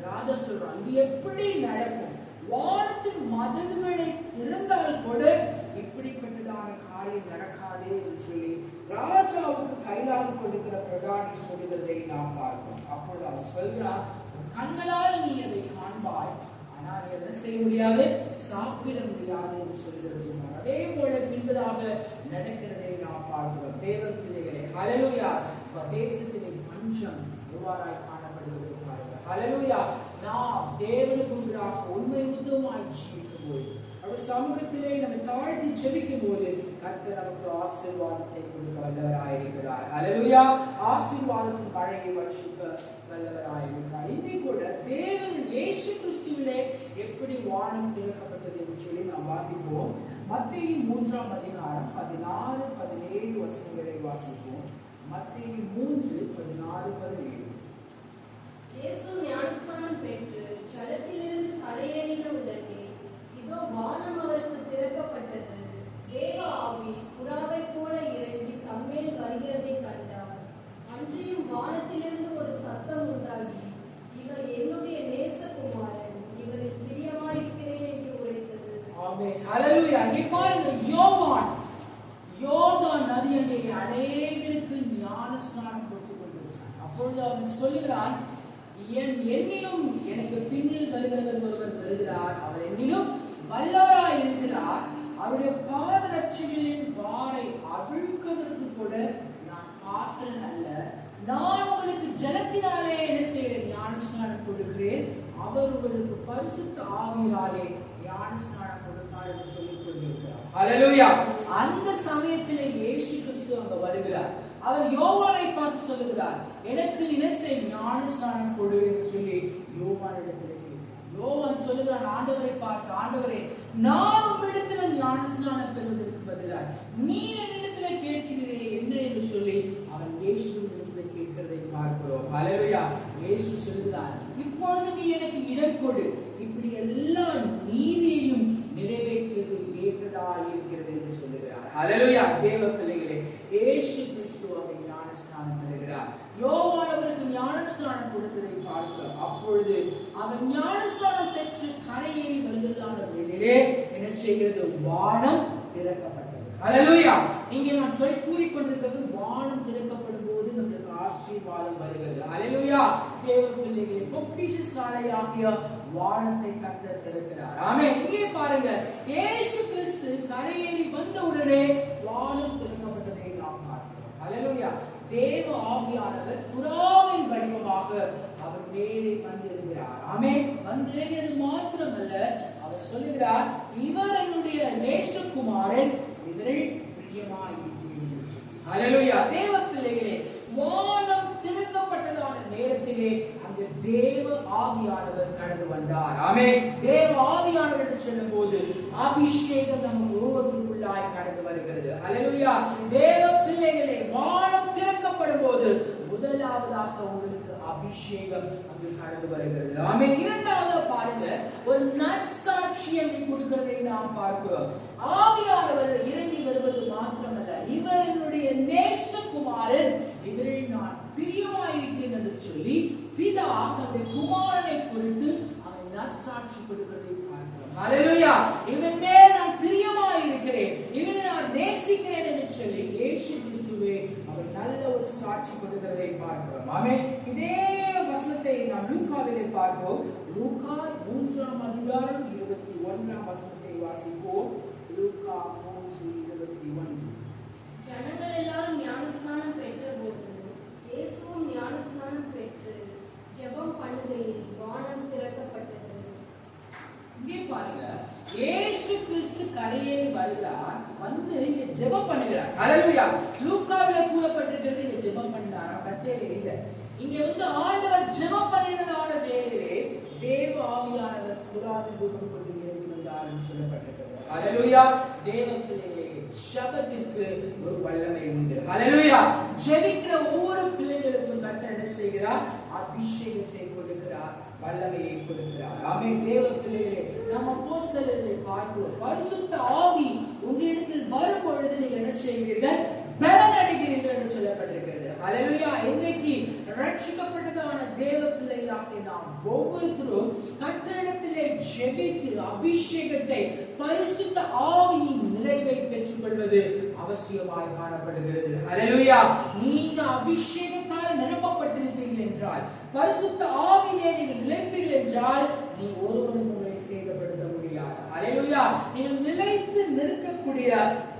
ராஜா சொல்றான், இது எப்படி நடக்கும்? வானத்தின் மதகுகளை திறந்தால் கூட இப்படிப்பட்டதான காரியம் நடக்காதே என்று சொல்லி ராஜாவுக்கு கைலாகம் கொடுக்கிற பிரதானி சொல்லுகிறதை நாம் பார்க்கிறோம். அப்பொழுது அவர் சொல்கிறார், கண்களால் நீ அதை காண்பாய், ஆனால் என்ன செய்ய முடியாது, சாப்பிட முடியாது என்று சொல்கிறது. அதே போல பின்பதாக நடக்கிறதை நாம் பார்க்கிறோம். தேவ பிள்ளைகளே, ஹல்லேலூயா. தேசத்திலே பஞ்சம் எவ்வாறாய் காணப்படுகிறது பாருங்கள். ஹல்லேலூயா. நாம் தேவனுக்கு முன்பாக உண்மை உத்தமமாய் ஜீவிக்கும் போது, அவர் சமூகத்திலே நம்மை தாழ்த்தி ஜெபிக்கும் போது கர்த்தர் நமக்கு ஆசீர்வாதத்தை கொடுக்க வல்லவராயிருக்கிறார். ஹல்லேலூயா. ஆசீர்வாதத்தின் மழையை வருஷிக்க வல்லவராயிருக்கிறார். இன்னைக்கு கூட தேவன் இயேசு கிறிஸ்துவிலே எப்படி வானம் திறக்கப்பட்டது என்று சொல்லி நாம் வாசிப்போம். மத்தேயு 3ஆம் அதிகாரம் 16, 17 வசனங்களை வாசிப்போம். மத்தேயு 3, 16, 17. இயேசு ஞானஸ்நானம் பெற்று ஜலத்திலிருந்து கரையேறின உடனே இதோ வானம் அவருக்கு திறக்கப்பட்டது. தேவ ஆவி புறாவைப் போல இறங்கி தம்மேல் வருகிறதை கண்டார். அன்றியும் வானத்திலிருந்து ஒரு சத்தம் உண்டாகி, இவர் என்னுடைய நேசகுமாரன், இவரில் பிரியமாயிருக்கிறேன் என்று உரைத்தது. ஆமென். ஹல்லேலூயா. இங்கே பாருங்க, யோவான் யோர்தான் நதி அங்கே அநேகருக்கு ஞான ஸ்நானம் கொடுத்துக் கொண்டிருக்கிறான். அப்பொழுது அவன் சொல்லுகிறான், என்னிலும் எனக்கு பின்னில் வருகிறவர் ஒருவர் வருகிறார், அவர் என்னிலும் வல்லவராய் இருக்கிறார், அவருடைய பாதரட்சைகளின் வாரை அவிழ்ப்பதற்கு கூட நான் பாத்திரன் அல்ல. நான் உங்களுக்கு ஜலத்தினாலே என்ன செய்கிறேன், ஞானஸ்நானம் கொடுக்கிறேன், அவர் உங்களுக்கு பரிசுத்த ஆவியினாலே ஞானஸ்நானம் கொடுத்தார் என்று சொல்லிக் கொண்டிருக்கிறார். ஹல்லேலூயா. அந்த சமயத்திலே இயேசு கிறிஸ்து அங்க வருகிறார். அவர் யோவானை பார்த்து சொல்லுகிறார், எனக்கு நினைசை ஞானஸ்நானம் கொடு என்று சொல்லி யோவானிடத்தில் யோவான் சொல்லுகிறான், ஆண்டவரை பார்த்து, ஆண்டவரே, நான் உம்மிடத்தில் ஞானஸ்நானம் பெறுவதற்கு பதிலாக நீர் என்னிடத்தில் கேட்கிறீரே என்ன என்று சொல்லி அவன் இயேசுவிடத்தில் கேட்கிறதை பார்க்கிறோம். ஹல்லேலூயா. இயேசு சொல்லுகிறார், இப்பொழுது நீ எனக்கு இடம் கொடு, இப்படி எல்லா நீதியையும் நிறைவேற்றுவது ஏற்றதா இருக்கிறது என்று சொல்லுகிறார். ஹல்லேலூயா. தேவ பிள்ளைகளே, இயேசு கிறிஸ்து அவரை ஞானஸ்நானம் பெறுகிறார். யோவான் அவருக்கு ஞானஸ்நானம் கொடுத்ததை பார்க்கிறோம். அப்பொழுது அவன் ஞானஸ்நானம் பெற்று கரையேறி வருகிறதான வேளையிலே என்ன செய்கிறது, வானம் திறக்கப்பட்டது. ஹல்லேலூயா. இங்கே நான் சொல்லி கூறிக்கொண்டிருக்கிறது, வானம் திறக்கப்படும் போது நம்மளுக்கு ஆசீர்வாதம் வருகிறது. ஹல்லேலூயா. தேவ பிள்ளைகளே, பொக்கிஷ சாலையாகிய வானத்தை கர்த்தர் திறக்கிறார். ஆமென். இங்கே பாருங்க, இயேசு கிறிஸ்து கரையேறி வந்த உடனே வானம் திறக்கப்பட்டதை நாம் பார்க்கிறோம். ஹல்லேலூயா. தேவ ஆவியானவர் புறாவின் வடிவமாக அவர் மேலே வந்திருக்கிறார். ஆமென். வந்திருக்கிறது மாத்திரமல்ல, அவர் சொல்லுகிறார், இவர் என்னுடைய நேசகுமாரன், இவரில் பிரியமாயிருக்கிறேன். ஹல்லேலூயா. தேவ பிள்ளைகளே, வானம் திறக்கப்பட்டதான நேரத்திலே அங்கு தேவ ஆவியானவர் கடந்து வந்தார். ஆமென். தேவ ஆவியானவர் என்று சொல்லும் போது அபிஷேகம் நம்ம உருவத்திற்குள்ளாய் கடந்து வருகிறது. ஹல்லேலூயா. தேவ பிள்ளைகளே, வானம் திறக்கப்படும் போது முதலாவதாக உங்களுக்கு அபிஷேகம் அங்கு கடந்து வருகிறது. ஆமென். இரண்டாவது பாருங்க, ஒரு நற்சாட்சி அங்கே கொடுக்கிறதை நாம் பார்க்கிறோம். ஆவியானவர் இறங்கி வருவது மாத்திரமல்ல, இவர் என்னுடைய நேசகுமாரன், இவரில் நான் பிரியமாயிருக்கிறேன் என்று சொல்லி பிதா தன்னுடைய குமாரனை குறித்து அவன் நற்சாட்சி கொடுக்கிறதை பார்க்கிறோம். ஹல்லேலூயா. இவன் மேல் நான் பிரியமாயிருக்கிறேன், இவனை நான் நேசிக்கிறேன் என்று சொல்லி இயேசு கிறிஸ்துவே அவர் நல்ல ஒரு சாட்சி கொடுக்கிறதை பார்க்கிறோம். ஆமென். இதே வசனத்தை நாம் லூக்காவிலே பார்ப்போம். லூக்கா 3ஆம் அதிகாரம் 21ஆம் வசனத்தை வாசிப்போம். லூக்கா 3:21. ஜனங்கள் எல்லாரும் ஞானஸ்நானம் பெற்ற போது இயேசுவும் ஞானஸ்நானம் பெற்று ஜெபம் பண்ணுகையில் வானம் திறக்கப்பட்டது. இங்கே பாருங்க, இயேசு கிறிஸ்து கரையேறி வருகிறார், வந்து இங்க ஜெபம் பண்ணுகிறார். ஹல்லேலூயா. லூக்காவிலே கூறப்பட்டிருக்கிறது, இங்க ஜெபம் பண்ணாரா? கத்தேலே இல்ல. இங்க வந்து ஆண்டவர் ஜெபம் பண்ணினதான வேளையிலே தேவ ஆவியானவர் புறாவின் ரூபம் கொண்டு இறங்கி வந்தார் என்று சொல்லப்பட்டிருக்கிறது. ஹல்லேலூயா. தேவ பிள்ளைகளே, ஜெபத்திற்கு ஒரு வல்லமை உண்டு. ஹல்லேலூயா. ஜெபிக்கிற ஒவ்வொரு பிள்ளைகளுக்கும் கர்த்தர் என்ன செய்கிறார்? அபிஷேகத்தை கொடுக்கிறார், வல்லமையை கொடுக்கிறார். ஆமென். தேவ பிள்ளைகளே, நம்ம அப்போஸ்தலர்களை பார்க்கிறோம். பரிசுத்த ஆவி உங்களிடத்தில் வரும் பொழுது நீங்கள் என்ன செய்வீர்கள்? சொல்லப்பட்டிருக்கிறது. ஹல்லேலூயா. இன்றைக்கு ரட்சிக்கப்பட்டதான தேவ பிள்ளைகளாகிய நாம் ஒவ்வொருத்தரும் கர்த்தரிடத்திலே ஜெபித்து அபிஷேகத்தை, பரிசுத்த ஆவியின் நிறைவை பெற்றுக் கொள்வது அவசியமாய் காணப்படுகிறது. ஹல்லேலூயா. நீங்க அபிஷேகத்தால் நிரப்பப்பட்டிருப்பீர்கள் என்றால், பரிசுத்த ஆவியிலே நீங்கள் நிலைப்பீர்கள் என்றால், நீ ஒருவரும் உங்களை சேதப்படுத்த முடியாது. ஹல்லேலூயா. நீங்கள் நிலைத்து நிற்கக்கூடிய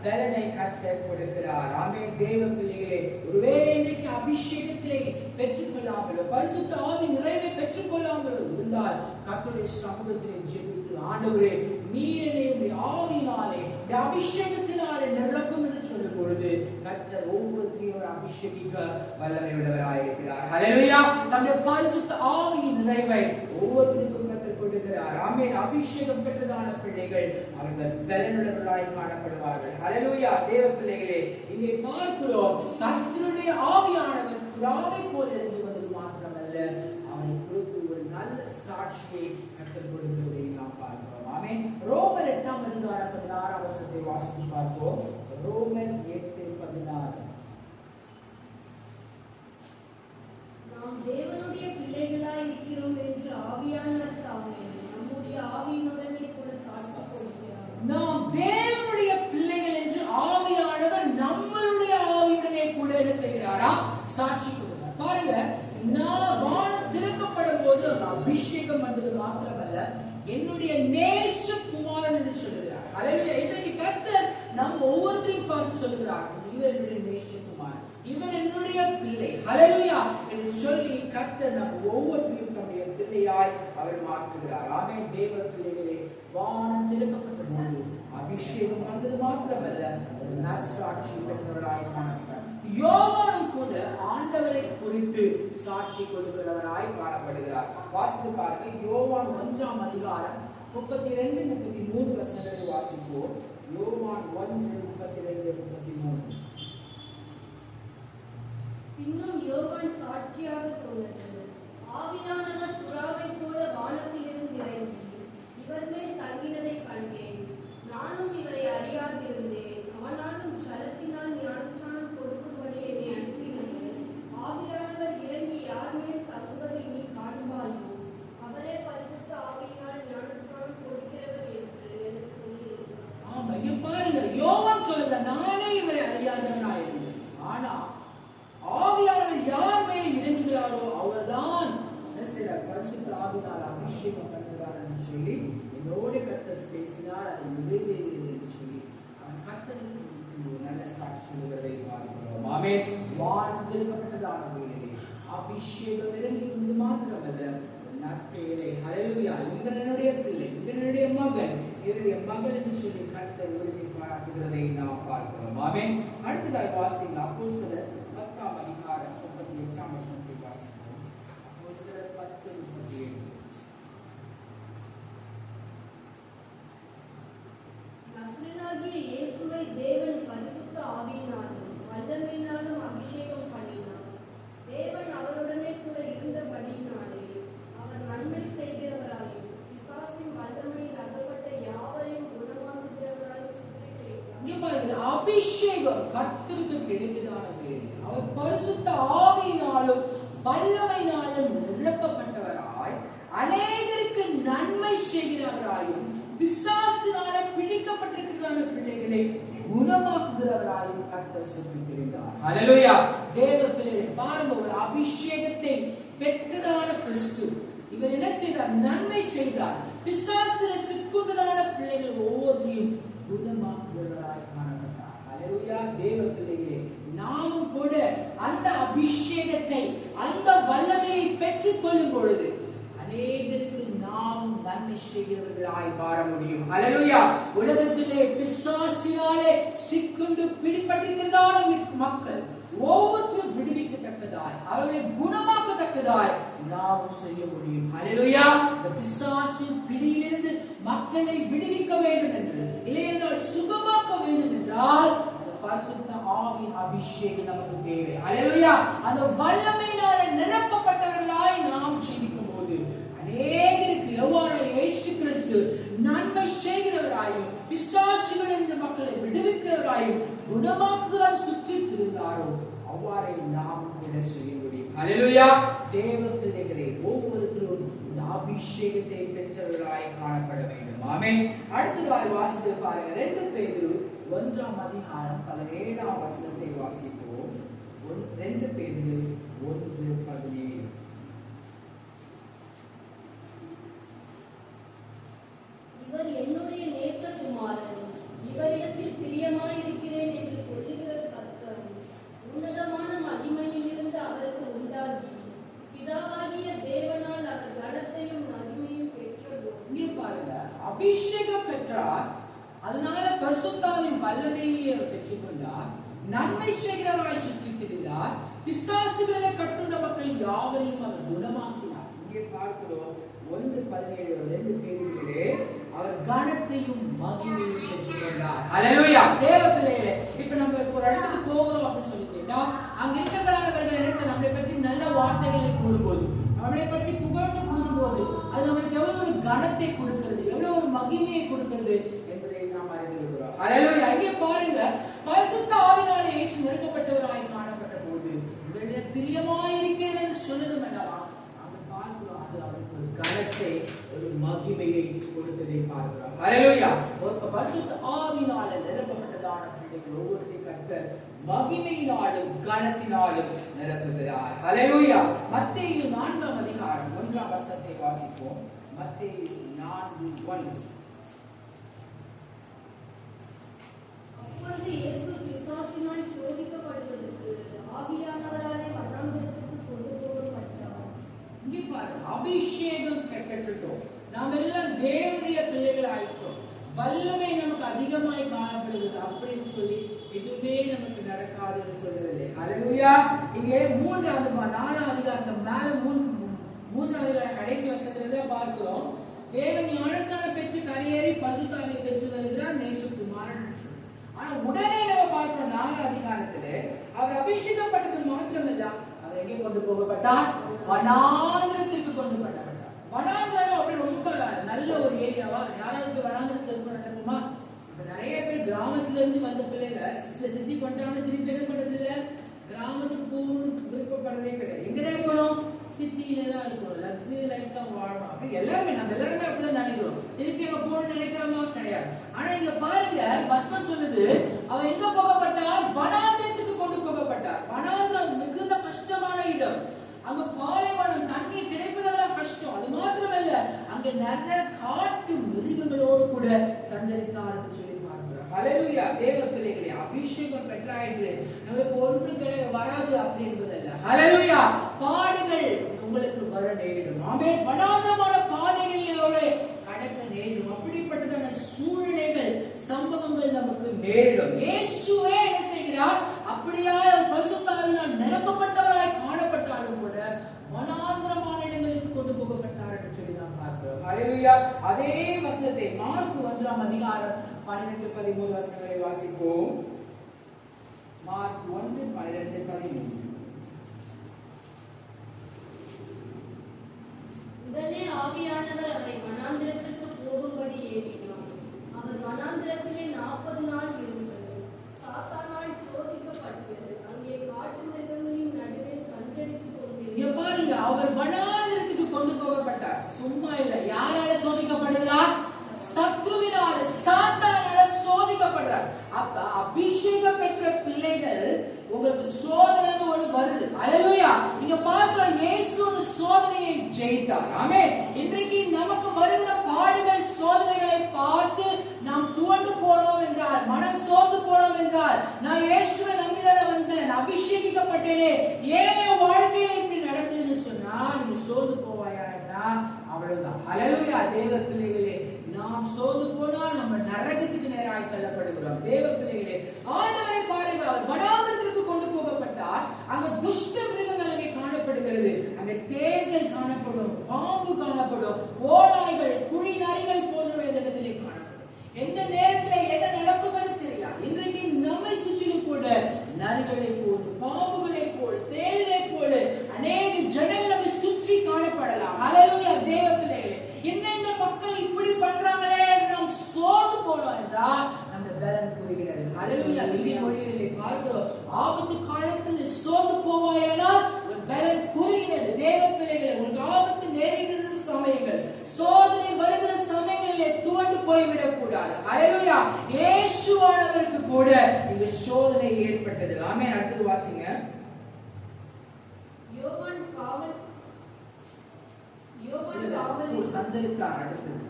பலனை கர்த்தர் கொடுக்கிறார். ஆமென். தேவ பிள்ளைகளே, ஒருவேளை இன்றைக்கு அபிஷேகத்திலே பெற்றுக்கொள்ளாமல், பரிசுத்த ஆவி நிறைவை பெற்றுக்கொள்ளாமல் இருந்தால், கர்த்தருடைய சமூகத்திலே ஜெபித்து, ஆண்டவரே நீர் என்னை ஆவியினாலே, அபிஷேகத்தினாலே நிரப்பும் என்று சொல்லும் பொழுது கர்த்தர் ஒவ்வொருவரையும் அபிஷேகிக்க வல்லமை உள்ளவராயிருக்கிறார். ஹல்லேலூயா. தம்முடைய பரிசுத்த ஆவியின் நிறைவை ஒவ்வொருவருக்கும் கர்த்தர் கொடுக்கிறார். ஆமென். அபிஷேகம் பெற்றதான பிள்ளைகள் அவர்கள் பலனுள்ளவராய் காணப்படுவார்கள். ஹல்லேலூயா. தேவ பிள்ளைகளே, இங்கே பார்க்கிறோம், கர்த்தருடைய ஆவியானவர் புறாவை போல இருந்து வந்தது மாத்திரமல்ல, அவனை குறித்து ஒரு நல்ல சாட்சியை கர்த்தர் கொடுக்கிறதை நாம் பார்க்கிறோம். ஆமென். ரோமர் 8:16 வாசித்து பார்ப்போம். ரோமர் 8:16. நாம் தேவனுடைய பிள்ளைகளாய் இருக்கிறோம் என்று ஆவியானவர் தாமே நம்முடைய ஆவியினுடனே கூட சாட்சி கொடுக்கிறார். நாம் தேவனுடைய பிள்ளைகள் என்று ஆவியானவர் நம்மளுடைய ஆவியுடனே கூட என்ன செய்கிறாரா? சாட்சி கொடுக்கிறார். பாருங்க, நான் வானம் திறக்கப்படும் போது அபிஷேகம் வந்தது மாத்திரமல்ல, என்னுடைய நேச குமாரன் என்று சொல்லுகிறார். ஹல்லேலூயா. இன்றைக்கு கர்த்தர் நம் ஒவ்வொருத்தரையும் பார்த்து சொல்லுகிறார், இவர் என்னுடைய நேச குமாரன், இவர் என்னுடைய பிள்ளை. ஹல்லேலூயா என்று சொல்லி கர்த்தர் நம் ஒவ்வொருத்தரையும் தம்முடைய பிள்ளையாய் அவர் மாற்றுகிறார். ஆமென். தேவ பிள்ளைகளே, வானம் திறக்கப்பட்ட போது அபிஷேகம் வந்தது மாத்திரமல்ல, ஒரு நற்சாட்சி பெற்றவராய் காணப்பட்டார். யோவானும் கூட ஆண்டவரை குறித்து சாட்சி கொடுக்கிறவராய் காணப்படுகிறார். வாசித்து பாருங்க, யோவான் 1:32, 32-33 வசனங்களை வாசிப்போம். யோவான் 1:32-33. இன்னும் யோவான் சாட்சியாக சொன்னது, ஆவியானவர் புறாவை போல வானத்திலிருந்து இறங்கி இவர் மேல் தங்கினதை கண்டேன். நானும் இவரை அறியாதிருந்தேன். ஆனாலும் ஜலத்தினால் ஞானஸ்நானம் கொடுக்கும்படி என்னை அனுப்பினீர். ஆவியானவர் இறங்கி யார் மேல் தங்குவதை நீ காண்பாயோ, அவரே பரிசுத்த ஆவியினால் ஞானஸ்நானம் கொடுக்கிறவர் என்று எனக்கு சொல்லியிருக்கிறார். ஆமா, இங்க பாருங்க, யோவான் சொல்லுங்க, நானே இவரை அறியாதவனாயிருந்தேன், ஆனா ஆவியானவர் யார் மேல் இறங்குகிறாரோ அவர்தான் பரிசுத்த ஆவியினால் அபிஷேகம் பண்ணுகிறார் என்று சொல்லி என்னோட கர்த்தர் பேசினார், அதை நிறைவேறியது என்று சொல்லி அவன் கர்த்தருக்கு ஒரு நல்ல சாட்சி சொல்லுகிறதை பார்க்கிறோம். ஆமென். வானம் திறக்கப்பட்டதான வேளையிலே அபிஷேகம் இறங்கி கொண்டு மாத்திரமல்ல, நற்பெயரை, ஹல்லேலூயா, இவன் என்னுடைய பிள்ளை, இவன் என்னுடைய மகன், இவருடைய மகள் என்று சொல்லி கர்த்தர் உரிமை பாராட்டுகிறதை நாம் பார்க்கிறோம். ஆமென். அடுத்ததாய் வாசிங்க, அப்போஸ்தலர் 10:38 வசனத்தை வாசிப்போம். அப்போஸ்தலர் 10:38. நசரேயனாகிய இயேசுவை தேவன் பரிசுத்த ஆவியினாலும் வல்லமையினாலும் அபிஷேகம் பண்ணினார். தேவன் அவருடனே கூட இருந்தபடியினாலே அவர் நன்மை செய்கிறவராயும் பிசாசின் வல்லமையில் அகப்பட்ட யாவரையும் குணமாக்குகிறவராயும் சுற்றித்திருக்கிறார். இங்க பாருங்க, அபிஷேகம் கர்த்தருக்கு கிடைத்ததான வேலை. அவர் பரிசுத்த ஆவியினாலும் வல்லமையினாலும் நிரப்பப்பட்டவராய் அநேகருக்கு நன்மை செய்கிறவராயும் பிசாசினால பிடிக்கப்பட்டிருக்கிற பிள்ளைகளை குணமாக்குகிறவராயும் கர்த்தர் சுற்றித்திருந்தார். ஹல்லேலூயா. தேவ பிள்ளைகளை பாருங்க, ஒரு அபிஷேகத்தை பெற்றதான கிறிஸ்து இவர் என்ன செய்தார்? நன்மை செய்தார். பிசாசில சிக்குண்டதான பிள்ளைகள் ஒவ்வொருத்தையும் குணமாக்குகிறவராய் காணப்பட்டார். ஹல்லேலூயா. தேவ பிள்ளைகளே, நாமும் கூட அந்த அபிஷேகத்தை, அந்த வல்லமையை பெற்றுக் கொள்ளும் பொழுது அநேகருக்கு நாம் நன்மை செய்கிறவர்களாய் மாற முடியும். ஹல்லேலூயா. உலகத்திலே பிசாசினாலே சிக்குண்டு பிடிபட்டிருக்கிறதான மக்கள் ஒவ்வொருத்தரும் விடுவிக்கத்தக்கதாய், அவர்களை குணமாக்கத்தக்கதாய் நாம் செய்ய முடியும். ஹல்லேலூயா. இந்த பிசாசின் பிடியிலிருந்து மக்களை விடுவிக்க வேண்டும் என்று, இல்லையென்றால் சுகமாக்க வேண்டும் என்றால் பரிசுத்த ஆவியின் அபிஷேகம் நமக்கு தேவை. ஹல்லேலூயா. அந்த வல்லமையினால நிரப்பப்பட்டவர்களாய் நாம் ஜீவிக்கும் போது அநேகருக்கு எவ்வாறு இயேசு கிறிஸ்து நன்மை செய்கிறவராயும் பிசாசுகள் என்ற மக்களை விடுவிக்கிறவராயும் குணமாக்குகிறார் சுற்றி திருந்தாரோ அவ்வாறே நாம் கூட செய்ய முடியும். ஹல்லேலூயா. தேவ பிள்ளைகளே, ஒவ்வொருத்தரும் இந்த அபிஷேகத்தை பெற்றவர்களாய் காணப்பட வேண்டும். ஆமென். அடுத்ததாய் வாசித்து பாருங்க, 2 பேதுரு 1ஆம் அதிகாரம் 17ஆம் வசனத்தை வாசிப்போம். 2 பேதுரு 1:17. இவர் என்னுடைய நேசகுமாரன், இவரிடத்தில் பிரியமாயிருக்கிறேன் என்று சொல்லுகிற சத்தம் உன்னதமான மகிமையில் இருந்து அவருக்கு உண்டாகி பிதாவாகிய தேவனால் அவர் கனத்தையும் மகிமையும் பெற்றதோ. இங்கே பாருங்க, அபிஷேகம் பெற்றார், அதனால பரிசுத்தாவின் வல்லமையை அவர் பெற்றுக்கொண்டார், நன்மை செய்கிறவராய் சுற்றி திரிந்தார், பிசாசுகளை கட்டுண்ட மக்கள் யாவரையும் அவர் குணமாக்கினார். இங்கே பார்க்கிறோம் 1:17 2 பேதுருவிலே அவர் கனத்தையும் மகிமையும் பெற்றுக்கொண்டார். ஹல்லேலூயா. தேவ பிள்ளைகளே, இப்ப நம்ம ஒரு இடத்துக்கு போகிறோம் அப்படின்னு சொல்லி கேட்டா, அங்க இருக்கிறவர்கள் என்ன நம்மளை பற்றி நல்ல வார்த்தைகளை கூறும்போது, நம்மளை பற்றி புகழ்ந்து கூறும்போது, அது நம்மளுக்கு எவ்வளவு ஒரு கனத்தை கொடுக்கிறது, எவ்வளவு ஒரு மகிமையை கொடுக்கிறது என்பதை நாம் அறிந்திருக்கிறோம். ஹல்லேலூயா. இங்கே பாருங்க, பரிசுத்த ஆவியாலே இயேசு நிரப்பப்பட்டவராய் காணப்பட்ட போது உங்களிடம் பிரியமாயிருக்கிறேன் என்று சொன்னது அல்லவா, அங்க பார்க்கிறோம், அது அவருக்கு ஒரு கனத்தை, ஒரு மகிமையை கொடுத்ததை பார்க்கிறோம். ஹல்லேலூயா. ஒரு பரிசுத்த ஆவியாலே நிரப்பப்பட்டதான பிள்ளைகள் ஒவ்வொருவரையும் கர்த்தர் மகிமையினாலும் கனத்தினாலும் நிரப்புகிறார். ஹல்லேலூயா. மத்தேயு 4ஆம் அதிகாரம் 1ஆம் வசனத்தை வாசிப்போம். மத்தேயு 4:1. அப்பொழுது இயேசு பிசாசினால் சோதிக்கப்படுவதற்கு ஆவியானவராலே வனாந்தரத்துக்கு கொண்டு போகப்பட்டார். இங்கே பாருங்க, அபிஷேகம் பெற்றுட்டோம், நாம் எல்லாம் தேவனுடைய பிள்ளைகள் ஆயிற்றோம், வல்லமை நமக்கு அதிகமாய் காணப்படுகிறது அப்படின்னு சொல்லி எதுவுமே நமக்கு நடக்காதுன்னு சொல்லவில்லை. ஹல்லேலூயா. இங்கே 4ஆம் அதிகாரத்துல மேல 3ஆம் அதிகாரம் கடைசி வசனத்துல பார்க்கிறோம், தேவன் ஞானஸ்நானம் பெற்று கரையேறி பரிசுத்தாவியை பெற்று வருகிறார் நேசகுமாரன். ஆனா உடனே நம்ம பார்க்கிறோம் 4ஆம் அதிகாரத்துல அவர் அபிஷேகப்பட்டது மாத்திரமல்ல, அவர் எங்கே கொண்டு போகப்பட்டார்? வனாந்திரத்திற்கு கொண்டு போகப்பட்டார். வனாந்திரம் அப்படி ரொம்ப நல்ல ஒரு ஏரியாவா? யாராவது வனாந்திரத்துல இருக்க நடக்குமா? இப்ப நிறைய பேர் கிராமத்துல இருந்து வந்த பிள்ளைங்க சிட்டி கொண்டாந்து திருப்பி என்ன பண்றது இல்ல, கிராமத்துக்கு போகணும்னு விருப்பப்படுறதே கிடையாது. எங்க இருக்கணும்? சிட்டியில தான் இருக்கணும், லக்ஸரி லைஃப் தான் வாழணும். அப்படி எல்லாருமே நம்ம எல்லாருமே அப்படிதான் நினைக்கிறோம். திருப்பி அங்க போகணும்னு நினைக்கிறோமா? கிடையாது. ஆனா இங்க பாருங்க, வசனம் சொல்லுது, அவன் எங்க போகப்பட்டார்? வனாந்திரத்துக்கு கொண்டு போகப்பட்டார். வனாந்திரம் மிகுந்த கஷ்டமான இடம். அங்க பாலைவனம், தண்ணீர் கிடைப்பதெல்லாம் கஷ்டம். அது மாத்திரமல்ல, அங்க நிறைய காட்டு மிருகங்களோடு கூட சஞ்சரித்தார் என்று சொல்லி பார்க்கிறோம். ஹல்லேலூயா. தேவ பிள்ளைகளே, அபிஷேகம் பெற்றாயிற்று, நமக்கு ஒன்று வராது அப்படி என்பதல்ல. ஹல்லேலூயா. பாடுகள் உங்களுக்கு வர நேரிடும். ஆமென். வனாந்தரமான பாதைகளோட கடக்க நேரிடும். அப்படிப்பட்டதான சூழ்நிலைகள், சம்பவங்கள் நமக்கு நேரிடும். இயேசுவே என்ன செய்கிறார்? அப்படியா பரிசுத்த ஆவியால் நிரப்பப்பட்டவராய் காணப்பட்டாலும் கூட வனாந்தரமான இடங்களுக்கு கொண்டு போகப்பட்டார் என்று சொல்லி நாம் பார்க்கிறோம். ஹல்லேலூயா. அதே வசனத்தை மார்க் 1ஆம் அதிகாரம் 12-13 வசனங்களை வாசிப்போம். மார்க் 1:12-13. உடனே ஆவியானவர் அவரை வனாந்திரத்திற்கு போகும்படி ஏவினார். அவர் வனாந்திரத்திலே 40 நாள் இருந்தது. சாத்தானால் சோதிக்கப்பட்டு அங்கே காட்டு மிருகங்களின் நடுவே சஞ்சரித்துக் கொண்டிருந்தார். பாருங்க, அவர் வனாந்திரத்துக்கு கொண்டு போகப்பட்டார். சும்மா இல்ல. யாரால சோதிக்கப்படுகிறார்? சத்ருவினால, சாத்தானால சோதிக்கப்படுறார். அப்ப அபிஷேகம் பெற்ற பிள்ளைகள் உங்களுக்கு சோதனை ஒன்று வருது. ஹல்லேலூயா. நீங்க பார்க்கலாம், இயேசு அந்த சோதனையை ஜெயித்தார். ஆமென். இன்றைக்கு நமக்கு வருகிற பாடுகள், சோதனைகளை பார்த்து நாம் துவண்டு போனோம் என்றால், மனம் சோர்ந்து போனோம் என்றால், நான் இயேசுவை நம்பிதானே வந்தேன், அபிஷேகிக்கப்பட்டேனே, ஏன் என் வாழ்க்கையில இப்படி நடக்குதுன்னு சொன்னா நீங்க சோர்ந்து போவாயா? அவ்வளவுதான். ஹல்லேலூயா. தேவ பிள்ளைகளே, நாம் சோர்ந்து போனால் நம்ம நரகத்துக்கு நேராய் தள்ளப்படுகிறோம். தேவ பிள்ளைகளே, ஆண்டவரை பாருங்க, அவர் வனாந்திரத்திற்கு கொண்டு போகப்பட்டார். அங்க துஷ்ட மிருகங்கள் அங்கே காணப்படுகிறது. அங்க தேர்கள் காணப்படும், பாம்பு காணப்படும், ஓநாய்கள், குழி நரிகள் போன்றவை இந்த இடத்திலே காணப்படும். எந்த நேரத்துல என்ன நடக்கும் என்று தெரியாது. இன்றைக்கு நம்மை சுற்றிலும் கூட நரிகளை போல், பாம்புகளை போல், தேள்களை போல் அநேக ஜனங்கள் நம்மை சுற்றி காணப்படலாம். ஹல்லேலூயா. தேவ பிள்ளைகளே, இன்னும் இந்த மக்கள் இப்படி பண்றாங்களே நாம் சோர்ந்து போனோம் என்றால் நம்ம பலன் புரிய வருகிறது. ஹல்லேலூயா. நீதிமொழிகளிலே பார்க்கிறோம், ஆபத்து காலத்தில் சோர்ந்து போவாயானால் பலன் குறைகிறது. தேவ பிள்ளைகளே, உங்களுக்கு ஆபத்து நேரிடுகிற சமயங்கள், சோதனை வருகிற சமயங்களிலே துவண்டு போய்விடக் கூடாது. ஹல்லேலூயா. இயேசுவானவருக்கு கூட இந்த சோதனை ஏற்பட்டது. ஆமென். அடுத்தது வாசிங்க. யோவான் காவல் சஞ்சரித்தார். அடுத்தது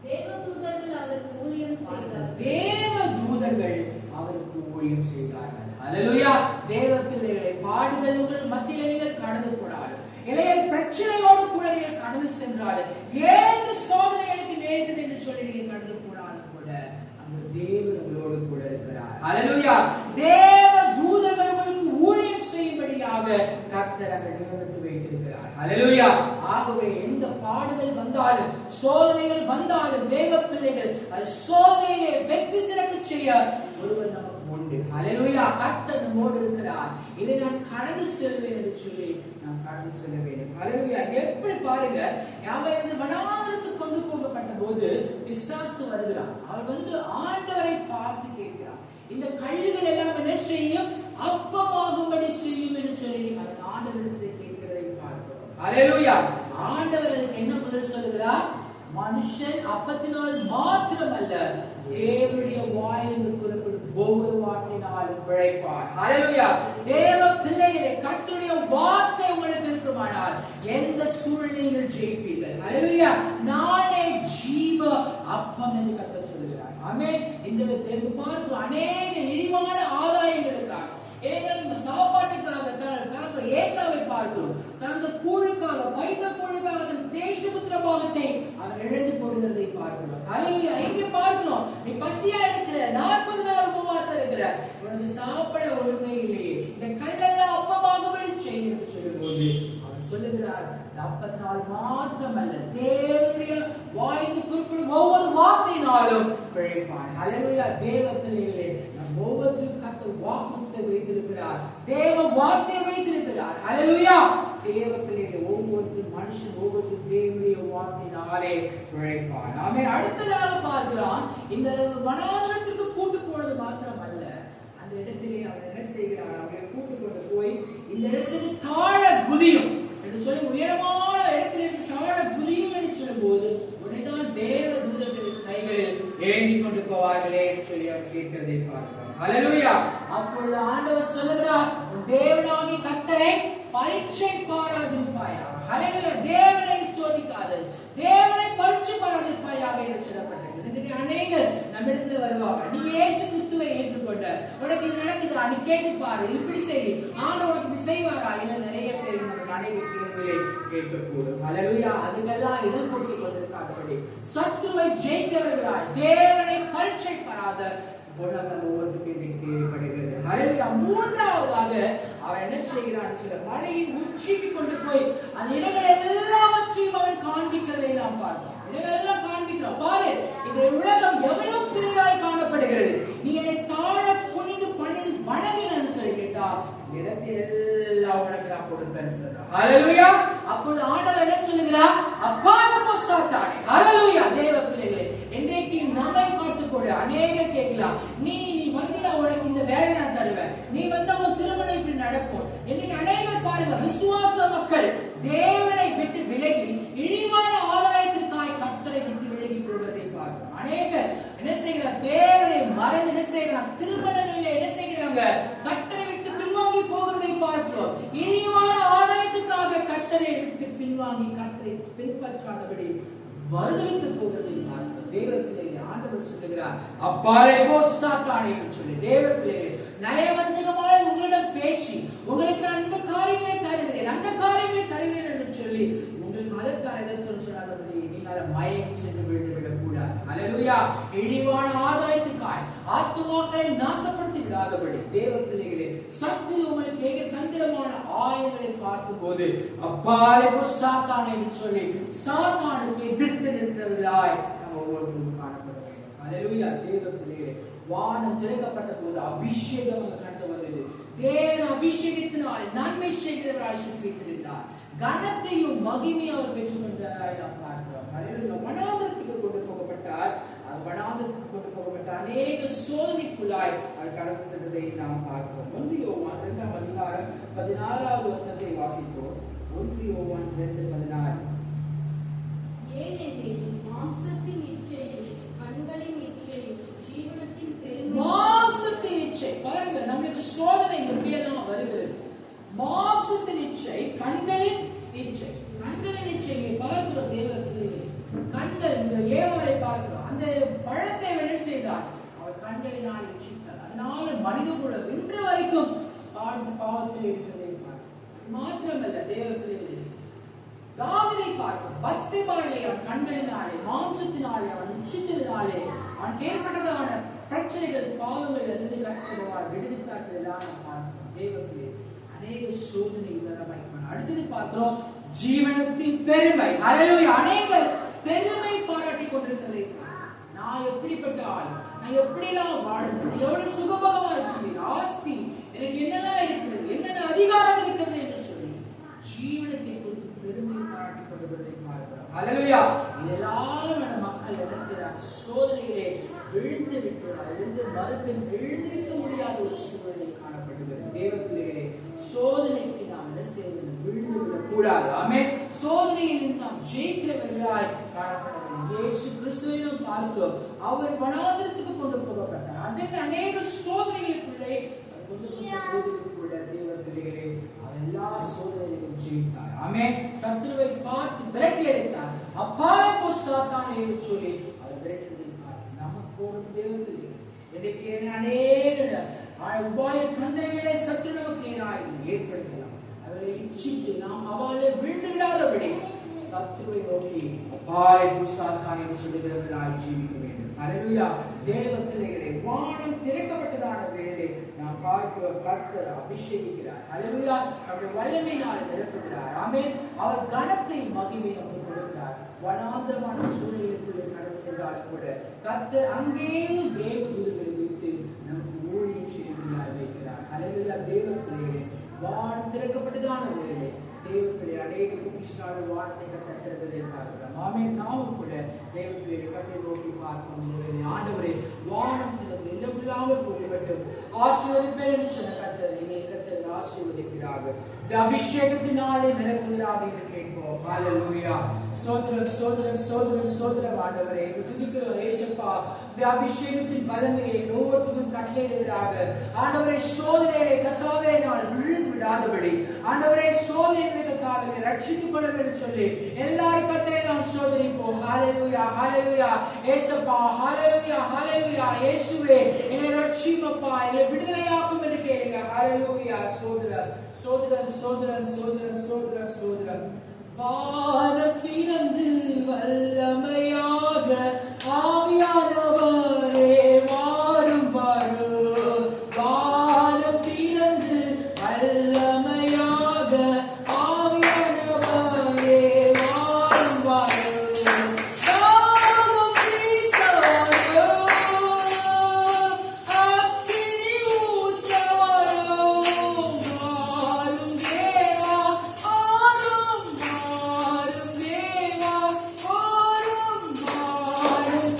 தேவதூதர்கள் அவருக்கு ஊழியம் செய்தார்கள். தேவதூதர்கள் அவருக்கு ஊழியம் செய்தார்கள். ஹல்லேலூயா. தேவ பிள்ளைகளை, பாடுகள் உங்கள் மத்தியிலே நீங்கள் கடந்து போனாலும், இளைய பிரச்சனையோடு கூட நீங்கள் கடந்து சென்றாலும், ஏன் சோதனை எனக்கு நேரிட்டது என்று சொல்லி நீங்கள் கடந்து போனாலும் கூட அந்த தேவன் உங்களோடு கூட இருக்கிறார். ஹல்லேலூயா. தேவ தூதர்கள் உங்களுக்கு ஊழியம் செய்யும்படியாக கர்த்தர் அங்கே நியமித்து வைத்திருக்கிறார். ஹல்லேலூயா. ஆகவே எந்த பாடுகள் வந்தாலும், சோதனைகள் வந்தாலும், தேவ பிள்ளைகள் அந்த சோதனையை வெற்றி சிறக்க செய்ய ஒருவர் நமக்கு உண்டு. ஹல்லேலூயா. கர்த்தர் நம்மோடு இருக்கிறார். இதை நான் கடந்து செல்வேன் என்று சொல்லி நாம் கடந்து செல்ல வேண்டும். ஹல்லேலூயா. எப்படி பாருங்க, அவர் இந்த வனாந்தரத்துக்கு கொண்டு போகப்பட்ட போது பிசாசு வருகிறார். அவர் ஆண்டவரை பார்த்து கேட்கிறார், இந்த கல்லுகள் எல்லாம் என்ன செய்யும்? அப்பமாகும்படி செய்யும் என்று சொல்லி அவர் ஆண்டவரிடத்தில் கேட்கிறதை பார்க்கிறோம். ஹல்லேலூயா. ஆண்டவர் அதுக்கு என்ன பதில் சொல்கிறார்? மனுஷன் அப்பத்தினால் மாத்திரமல்ல, தேவனுடைய வாயிலிருந்து புறப்படும் ஒவ்வொரு வார்த்தையினாலும் பிழைப்பார். ஹல்லேலூயா. தேவ பிள்ளைகளே, கர்த்தருடைய வார்த்தை உங்களுக்கு இருக்குமானால் எந்த சூழ்நிலையில் ஜெயிப்பீர்கள். ஹல்லேலூயா. நானே ஜீவ அப்பம் என்று கர்த்தர் சொல்கிறார். ஆமென். இந்த பார்த்து அநேக இழிவான ஆதாயங்களுக்காக, சாப்பாட்டுக்காக ஏசாவை பார்க்கிறோம், தனது கூழுக்காக, பைத்த கூழுக்காக தன் தேசபுத்திர பாகத்தை அவன் இழந்து போடுகிறதை பார்க்கிறோம். ஹல்லேலூயா. இங்கே பார்க்கிறோம், நீ பசியா இருக்கிற, 40 நாள் உபவாசம் இருக்கிற, உனக்கு சாப்பிட ஒழுங்கே இல்லையே, இந்த கல்லெல்லாம் அப்பமாகும்படி செய்யும் சொல்லும்போது அவன் சொல்லுகிறார், 40 நாள் மாத்திரமல்ல, தேவனுடைய வாய்ந்து குறிப்பிடும் ஒவ்வொரு வார்த்தையினாலும் பிழைப்பான். ஹல்லேலூயா. தேவ பிள்ளைகளே, நம் ஒவ்வொருத்தரும் கர்த்தர் வாக்குறுதியை வைத்திருக்கிறார், தேவ வார்த்தையை வைத்திருக்கிறார். ஹல்லேலூயா. தேவ பிள்ளைகளே, ஒவ்வொருத்தரும் மனுஷன் ஒவ்வொருத்தரும் தேவனுடைய வார்த்தையினாலே பிழைப்பான். ஆமென். அடுத்ததாக பார்க்கிறோம், இந்த வனாந்தரத்திற்கு கூட்டு போனது மாத்திரமல்ல, அந்த இடத்திலே அவர் என்ன செய்கிறார்? அவரை கூட்டு கொண்டு போய் இந்த இடத்திலே தாழ குதியும் என்று சொல்லி, உயரமான இடத்திலே தாழ குதியும் என்று சொல்லும் போது உடனேதான் தேவ தூதர்களின் கைகளில் ஏந்தி கொண்டு போவார்களே என்று சொல்லி அவர் கேட்கிறதை பார்க்கிறோம். ஹல்லேலூயா. அப்பொழுது ஆண்டவர் சொல்லுகிறார், தேவனாகிய கர்த்தரை பரீட்சை பாராதிருப்பாயா. ஹல்லேலூயா. தேவனை சோதிக்காது, தேவனை பரீட்சை பாராதிருப்பாயாக என்று சொல்லப்பட்டிருக்கிறது. அநேகர் நம்ம இடத்துல வருவாங்க, நீ இயேசு கிறிஸ்துவை ஏற்றுக்கொண்ட, உனக்கு இது நடக்குதா, நீ கேட்டு பாரு, இப்படி செய், ஆண்டவர் உனக்கு இப்படி செய்வாரா? இல்ல நிறைய பேர் நம்ம நடைபெற்றவர்களே கேட்கக்கூடும். ஹல்லேலூயா. அதுக்கெல்லாம் இடம் கொடுத்து கொண்டிருக்காதபடி சத்துருவை ஜெயித்தவர்களாய் தேவனை பரீட்சை பாராத குணம் நம்ம ஒவ்வொருத்தருக்கும் தேவைப்படுகிறது. ஹல்லேலூயா. மூன்றாவதாக அவன் என்ன செய்கிறான்? சில மலையின் உச்சிக்கு கொண்டு போய் அந்த இடங்கள் எல்லாவற்றையும் அவன் காண்பிக்கிறதை நாம் பார்த்தோம். இடங்கள் எல்லாம் காண்பிக்கிறோம். பாரு, இந்த உலகம் எவ்வளவு பெரிதாய் காணப்படுகிறது, நீ என்னை தாழ குனிந்து பணிந்து வணங்கினு சொல்லி கேட்டா இடத்தில் உனக்கு நான் கொடுப்பேன்னு சொல்றான். ஹல்லேலூயா. அப்பொழுது ஆண்டவர் என்ன சொல்லுகிறார்? அப்பாதமோ சாத்தானே. ஹல்லேலூயா. தேவ பிள்ளைகளே, இன்றைக்கு நம்மை பார்த்துக்கொண்டு அநேக கேட்கலாம், நீ வந்து உனக்கு இந்த வேலை நான் தருவேன், நீ வந்து அவன் திருமணம் இப்படி நடக்கும். இன்னைக்கு அநேகர் பாருங்க, விசுவாச மக்கள் தேவனை விட்டு விலகி இழிவான ஆதாயத்திற்காய் கர்த்தரை விட்டு விலகி போவதை பார்க்கிறோம். அநேகர் என்ன செய்கிறார்? தேவனை மறந்து என்ன செய்கிறார்? திருமணங்களில் என்ன செய்கிறாங்க? கர்த்தரை விட்டு பின்வாங்கி போகிறதை பார்க்கிறோம். இழிவான ஆதாயத்துக்காக கர்த்தரை விட்டு பின்வாங்கி கர்த்தரை பின்பற்றாதபடி மறுதலித்து போகிறதை பார்க்கிறோம். தேவ பிள்ளைகளை ஆண்டவர் சொல்லுகிறார், அப்பாலே போ சாத்தானே என்று சொல்லி. தேவ பிள்ளைகளை, நயவஞ்சகமாய் உங்களிடம் பேசி உங்களுக்கு நான் இந்த காரியங்களை தருகிறேன், அந்த காரியங்களை தருகிறேன் என்று சொல்லி உங்களுக்கு அதற்கான எதிர்த்து சொல்லாதபடி நீங்கள் மயங்கி சென்று விழுந்து விடக்கூடாது. ஹல்லேலூயா. இழிவான ஆதாயத்துக்காய் ஆத்துமாக்களை நாசப்படுத்தி விடாதபடி தேவ பிள்ளைகளே, சத்துரு உங்களுக்கு ஏக தந்திரமான ஆயுதங்களை பார்க்கும் போது அப்பாலே போ சாத்தானே என்று சொல்லி சாத்தானுக்கு எதிர்த்து நிற்கிறவர்களாய் நம்ம ஒவ்வொருவரும் காணப்பட வேண்டும். ஹல்லேலூயா. தேவ பிள்ளைகளே, வானம் திறக்கப்பட்ட போது அபிஷேகம் கண்டு வந்தது. தேவன் அபிஷேகத்தினால் நன்மை செய்கிறவராய் சுற்றி இருந்தார். கனத்தையும் மகிமையும் அவர் பெற்றுக் கொண்டதாய் நாம் பார்க்கிறோம். ஹல்லேலூயா. வனாந்தரத்துக்கு கொண்டு போகப்பட்டார். வனாந்தரத்துக்கு கொண்டு போகப்பட்ட அநேக சோதனைக்குள்ளாய் அவர் கடந்து சென்றதை நாம் பார்க்கிறோம். 1 யோவான் 2ஆம் அதிகாரம் 16வது வசனத்தை வாசிப்போம். 1 யோவான் 2:16. ஏனெனில் மாம்சத்தின் இச்சையும் கண்களின் இச்சையும் ஜீவனத்தின் பெருமை மாம்சத்தின் இச்சை பாருங்க, நம்மளுக்கு சோதனை எப்படியெல்லாம் வருகிறது. மாம்சத்தின் இச்சை, கண்களின் இச்சை. கண்களின் இச்சையை பார்க்கிறோம் தேவத்திலே. கண்கள் ஏவாளை பார்க்கிறோம். அந்த பழத்தை என்ன செய்தார்? அவர் கண்களினால் இச்சித்தார். அதனால மனித குலம் இன்று வரைக்கும் பாவத்தில் இருக்கிறதை பார்க்கிறோம். மாத்திரமல்ல, தேவத்திலே தாவீதை பார்க்கிறோம். பத்சேபாளை அவன் கண்களினாலே, மாம்சத்தினாலே, அவன் இச்சித்ததினாலே அவனுக்கு ஏற்பட்டதான பிரச்சனைகள், பாவங்கள் இருந்து கற்றுவார் விடுவித்தார்கள். தேவத்திலே அநேக சோதனை வரமைப்பான். அடுத்தது பார்க்கிறோம் ஜீவனத்தின் பெருமை. ஹல்லேலூயா. அநேகர் பெருமை பாராட்டி கொண்டிருக்கிறதை, நான் எப்படிப்பட்ட ஆள், நான் எப்படிலாம் வாழ்ந்தேன், நான் எவ்வளவு சுகபகமா வச்சிருக்கேன், ஆஸ்தி எனக்கு என்னெல்லாம் இருக்கிறது, என்னென்ன அதிகாரம் இருக்கிறது என்று சொல்லி ஜீவனத்தை குறித்து பெருமை பாராட்டி கொண்டிருக்கிறதை பார்க்கிறோம். ஹல்லேலூயா. இதெல்லாம் நம்ம மக்கள் என்ன செய்யறாங்க? சோதனையிலே விழுந்து விட்டார். எழுந்து மறுபின் எழுந்திருக்க முடியாத ஒரு சூழ்நிலை காணப்படுகிறது. தேவ பிள்ளைகளே, சோதனைக்கு நாம் என்ன செய்வது? விழுந்து விடக்கூடாது. ஆமென். சோதனையில் நாம் ஜெயிக்கிறவர்களாய் காணப்பட வேண்டும். இயேசு கிறிஸ்துவை நாம் பார்க்கிறோம். அவர் வனாந்திரத்துக்கு கொண்டு போகப்பட்டார். அதன் அநேக சோதனைகளுக்குள்ளே கொண்டு போவதற்குள்ள தேவ பிள்ளைகளே, அவர் எல்லா சோதனைகளையும் ஜெயித்தார். ஆமென். சத்துருவை பார்த்து விரட்டி எடுத்தார். அப்பாலே போ சாத்தானே என்று சொல்லி அவர் விரட்டி எடுத்தார். நமக்கு தேவ இன்றைக்கு அநேக உபாய தந்திரங்களை சற்று நமக்கு ஏற்படுத்தலாம். அவரை இச்சித்து நாம் அவளை விழுந்து விடாதபடி சத்துருவை நோக்கி அப்பாலே சாத்தானே என்று சொல்லுகிறவர்களாய் ஜீவிக்க வேண்டும். ஹல்லேலூயா. தேவ பிள்ளைகளே, வானம் திறக்கப்பட்டதான வேளை நாம் பார்க்கிறோம். கர்த்தர் அபிஷேகிக்கிறார். ஹல்லேலூயா. அவருடைய வல்லமையினால் நிரப்புகிறார். ஆமென். அவர் கனத்தை மகிமை நமக்கு கொடுக்கிறார். வனாந்திரமான சூழ்நிலைக்குள்ளே கடந்து சென்றாலும் கூட கர்த்தர் அங்கேயும் தேவதூதர்களை வைத்து நமக்கு ஊழியம் செய்கிறார் வைக்கிறார். ஹல்லேலூயா. தேவ பிள்ளைகளே, வானம் திறக்கப்பட்டதான வேளை தேவ பிள்ளை அநேக பொக்கிஷான வார்த்தை கட்டப்படுவதை பார்க்கிறோம். ஆமென். நாமும் கூட தேவ பிள்ளையை கட்டை நோக்கி பார்ப்போம். ஆண்டவரே, வானத்திலிருந்து எல்லோருல்லாமல் போகப்பட்டும் ஆசீர்வதிப்பேன் என்று சொன்ன கர்த்தர் எங்களை கர்த்தர் ஆசீர்வதிக்கிறார்கள். அபிஷேகத்தினாலே நிரப்புகிறார் என்று கேட்போம். ஹல்லேலூயா. சோதரம் சோதரம் சோதரம் சோதரம் ஆண்டவரே, துதிக்கிறோம் ஏசப்பா. அபிஷேகத்தின் வல்லமையை ஒவ்வொருத்தருக்கும் கட்டளையிடுகிறாக. ஆண்டவரே, சோதனையை கர்த்தாவே நான் விழுந்து விடாதபடி, ஆண்டவரே சோதனை கர்த்தாவே ரட்சித்துக் கொள்ள வேண்டும் சொல்லி எல்லாரும் கர்த்தரை நாம் சோதனைப்போம். ஹல்லேலூயா. ஹல்லேலூயா. ஏசப்பா. ஹல்லேலூயா. ஹல்லேலூயா. இயேசுவே, எங்களை ரட்சிப்பப்பா, எங்களை விடுதலையாக்கும் என்று கேளுங்க. ஹல்லேலூயா. சோதரம் சோதரம் சோதரம் சோதரம் சோதரம் சோதரம். வானம் திறந்து வல்லமையாக ஆவியானவரே வாரும் வாரும். வானம் திறந்து வல்லமையாக ஆவியானவரே வாரும் வாரும். தாகம் தீர்த்தாரோ, அக்கினி ஊற்றாரோ, வாரும் தேவா ஆரும் வாரும் தேவா ஆரும் வாரும்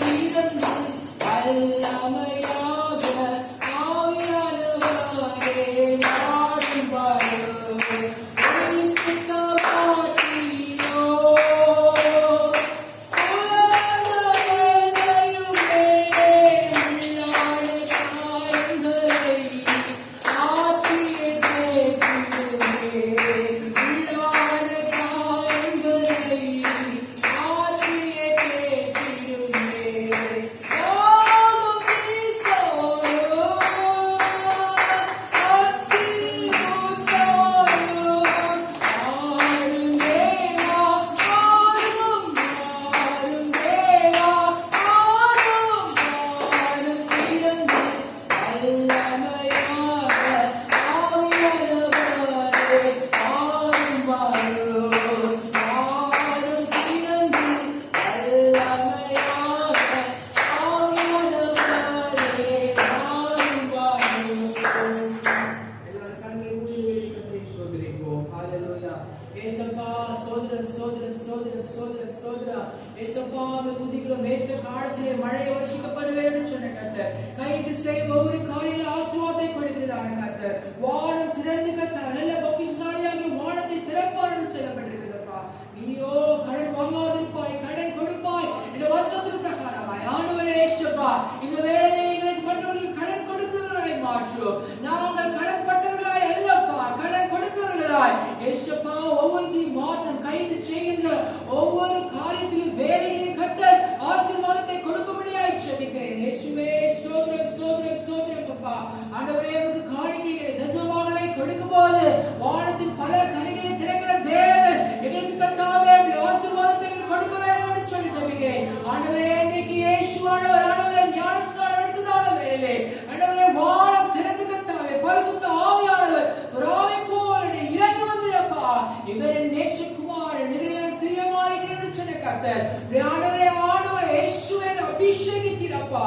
கையிட்டு செய்யும் ஒவ்வொரு காரியங்களும் ஆசீர்வாதத்தை கொடுக்கிறதான கர்த்தர். வானம் திறந்து கர்த்தர் நல்ல பொக்கிஷசாலியாகிய வானத்தை திறப்பார் என்று சொல்லப்பட்டிருக்கிறதப்பா. நீயோ கடன் வாங்காதிருப்பாய், கடன் கொடுப்பாய் இந்த வருஷத்துக்கு பிரகாரமாய். ஆண்டவரே இயேசுப்பா, இந்த வேளையிலே எங்களுக்கு மற்றவர்களுக்கு கடன் கொடுக்கிறவர்களாய் மாற்றும். நாங்கள் கடன் பட்டவர்களாய் அல்லப்பா, கடன் கொடுக்கிறவர்களாய் இயேசுப்பா ஒவ்வொருத்தையும் மாற்றம் கைது செய்கின்ற ஒவ்வொரு காரியத்திலும் வேலையிலும் கர்த்தர் ஆசீர்வாதத்தை கொடுக்கும்படியாய் ஜெபிக்கிறேன். இயேசுவே ஸ்தோத்திரம் ஸ்தோத்திரம் ஸ்தோத்திரம் அப்பா. ஆண்டவரே உமக்கு காணிக்கைகளை தசமபாகங்களை கொடுக்கும்போது வானத்தின் பல கனிகளை திறக்கிற தேவன் எங்களுக்கு கர்த்தாவே ஆசீர்வாதத்தை கொடுக்க வேண்டும் என்று சொல்லி ஜெபிக்கிறேன். ஆண்டவரே இன்னைக்கு இயேசுவானவர் ஆண்டவரே ஞானஸ்நானம் எடுத்ததான வேளையிலே ஆண்டவரே வானம் திறந்து கர்த்தாவே பரிசுத்த ஆவியானவர் புறாவை போல இறங்கி வந்திருப்பா. இவரின் நேசகுமார் நிரலன் பிரியமாயிருக்கிற சொன்ன கர்த்தர் ஆண்டவரே ஆண்டவரே இயேசுவை அபிஷேகித்தீரப்பா.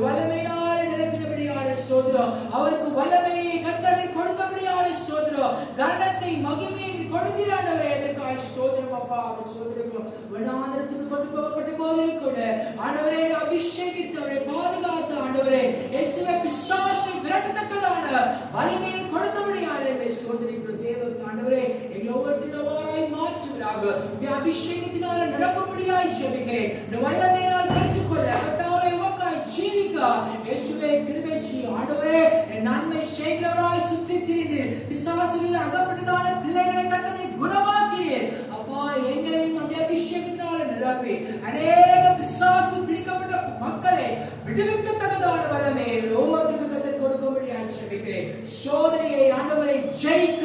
வல்லமையினால் நிரப்பினபடியால் ஸ்தோத்திரம். அவருக்கு வல்லமையை கர்த்தர் கொடுத்தபடியால் ஸ்தோத்திரம். கனத்தை மகிமையை கொடுத்தீர் ஆண்டவரே, அதற்காக ஸ்தோத்திரம் அப்பா. ஸ்தோத்திரம். வனாந்திரத்துக்கு கொண்டு போகப்பட்ட போதே கூட ஆண்டவரே அபிஷேகித்து அவரை பாதுகாத்து ஆண்டவரே இயேசுவை பிசாசை விரட்டத்தக்கதான வலிமையை கொடுத்தபடியாலே ஸ்தோத்திரிக்கிறோம். தேவ ஆண்டவரே எங்களை ஒவ்வொருத்தராய் மாற்றுவதாக அபிஷேகத்தினால நிரப்பும்படியாய் ஜெபிக்கிறேன். இந்த வல்லமையினால் பெற்றுக்கொள்ள கர்த்தாவே உமக்காய் ஜீவிக்க இயேசுவே கிருபை செய்யும். ஆண்டவரே நன்மை செய்கிறவராய் சுற்றி திரிந்து பிசாசுகளில் அகப்பட்டதான பிள்ளைகளை கர்த்தரை குணமாக்கிறீர் அப்பா. எங்களையும் அந்த அபிஷேகத்தினால நிரப்பி அநேக பிசாசு பிடிக்கப்பட்ட மக்களை விடுவிக்கத்தக்கதான வல்லமை ஒவ்வொருத்தருக்கு கர்த்தர் கொடுக்கும்படியாய் ஜெபிக்கிறேன். சோதனையை ஆண்டவரை ஜெயிக்க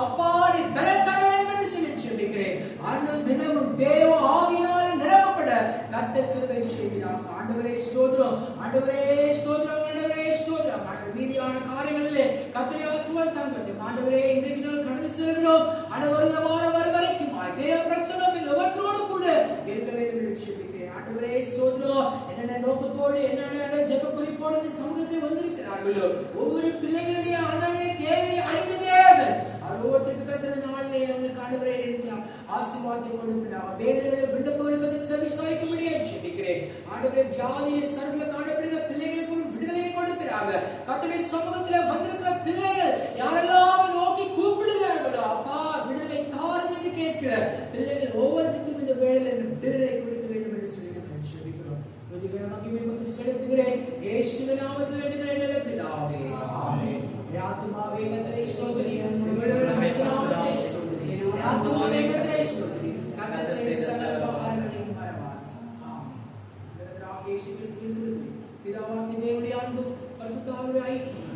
அப்பா நீ பலன் தர வேண்டும் என்று சொல்லி ஜெபிக்கிறேன். அன்று தினமும் தேவ ஆவியினால் நிரப்பப்பட கர்த்தர் கிருபை செய்கிறார். ஆண்டவரே ஸ்தோத்திரம், ஆண்டவரே ஸ்தோத்திரம், ஆண்டவரே ஸ்தோத்திரம். மீதியான காரியங்களிலே கர்த்தரை ஆசீர்வதித்தாங்க. ஆண்டவரே இன்றைக்கு நாள் கடந்து செல்கிறோம். ஆண்டவரே வர வரைக்கும் தேவ பிரசன்னம் எல்லோரோடு கூட இருக்க வேண்டும் என்று ஜெபிக்கிறேன். ஆண்டவரே ஸ்தோத்திரம். என்னென்ன நோக்கத்தோடு என்னென்ன ஜெப குறிப்போடு இந்த சமூகத்தில் வந்திருக்கிறார்களோ ஒவ்வொரு பிள்ளைகளுடைய அதனுடைய தேவையை அறிந்த தேவன் ஒவ்வொருத்தருக்கு கர்த்தர் நாளிலே அவங்களுக்கு ஆண்டவரே ஆசீர்வாதத்தை கொடுக்கிறார். வேதனைகளை விண்ணப்பங்களுக்கு செவிசாய்க்கும்படியாக ஜெபிக்கிறேன். ஆண்டவரே வியாதியை சரத்துல காணப்படுகிற பிள்ளைகளுக்கு விடுதலை கொடுக்கிறாங்க. கர்த்தருடைய சமூகத்தில் வந்திருக்கிற பிள்ளைகள் யாரெல்லாம் நோக்கி கூப்பிடுகிறார்களோ அப்பா விடுதலை தாரும் என்று கேட்கிற பிள்ளைகள் ஒவ்வொருத்தருக்கும் இந்த வேளையில விடுதலை கொடுக்க வேண்டும் என்று சொல்லி நான் ஜெபிக்கிறோம். மகிமை மக்கள் செலுத்துகிறேன். இயேசுவின் நாமத்தில் வேண்டுகிறேன் நல்ல பிதாவே. ஆமென். ஆத்துமாவே கர்த்தரை ஸ்தோத்திரி. நாமத்தை ஸ்தோத்திரி. ஆத்துமாவே கர்த்தரை ஸ்தோத்திரி. கர்த்தர் செய்த சகல உபகாரங்களையும் மறவாதே. ஆமென். கர்த்தராகிய இயேசு கிறிஸ்துவின் கிருபை, பிதாவாகிய தேவனுடைய அன்பு, பரிசுத்த ஆவியின் ஐக்கியம்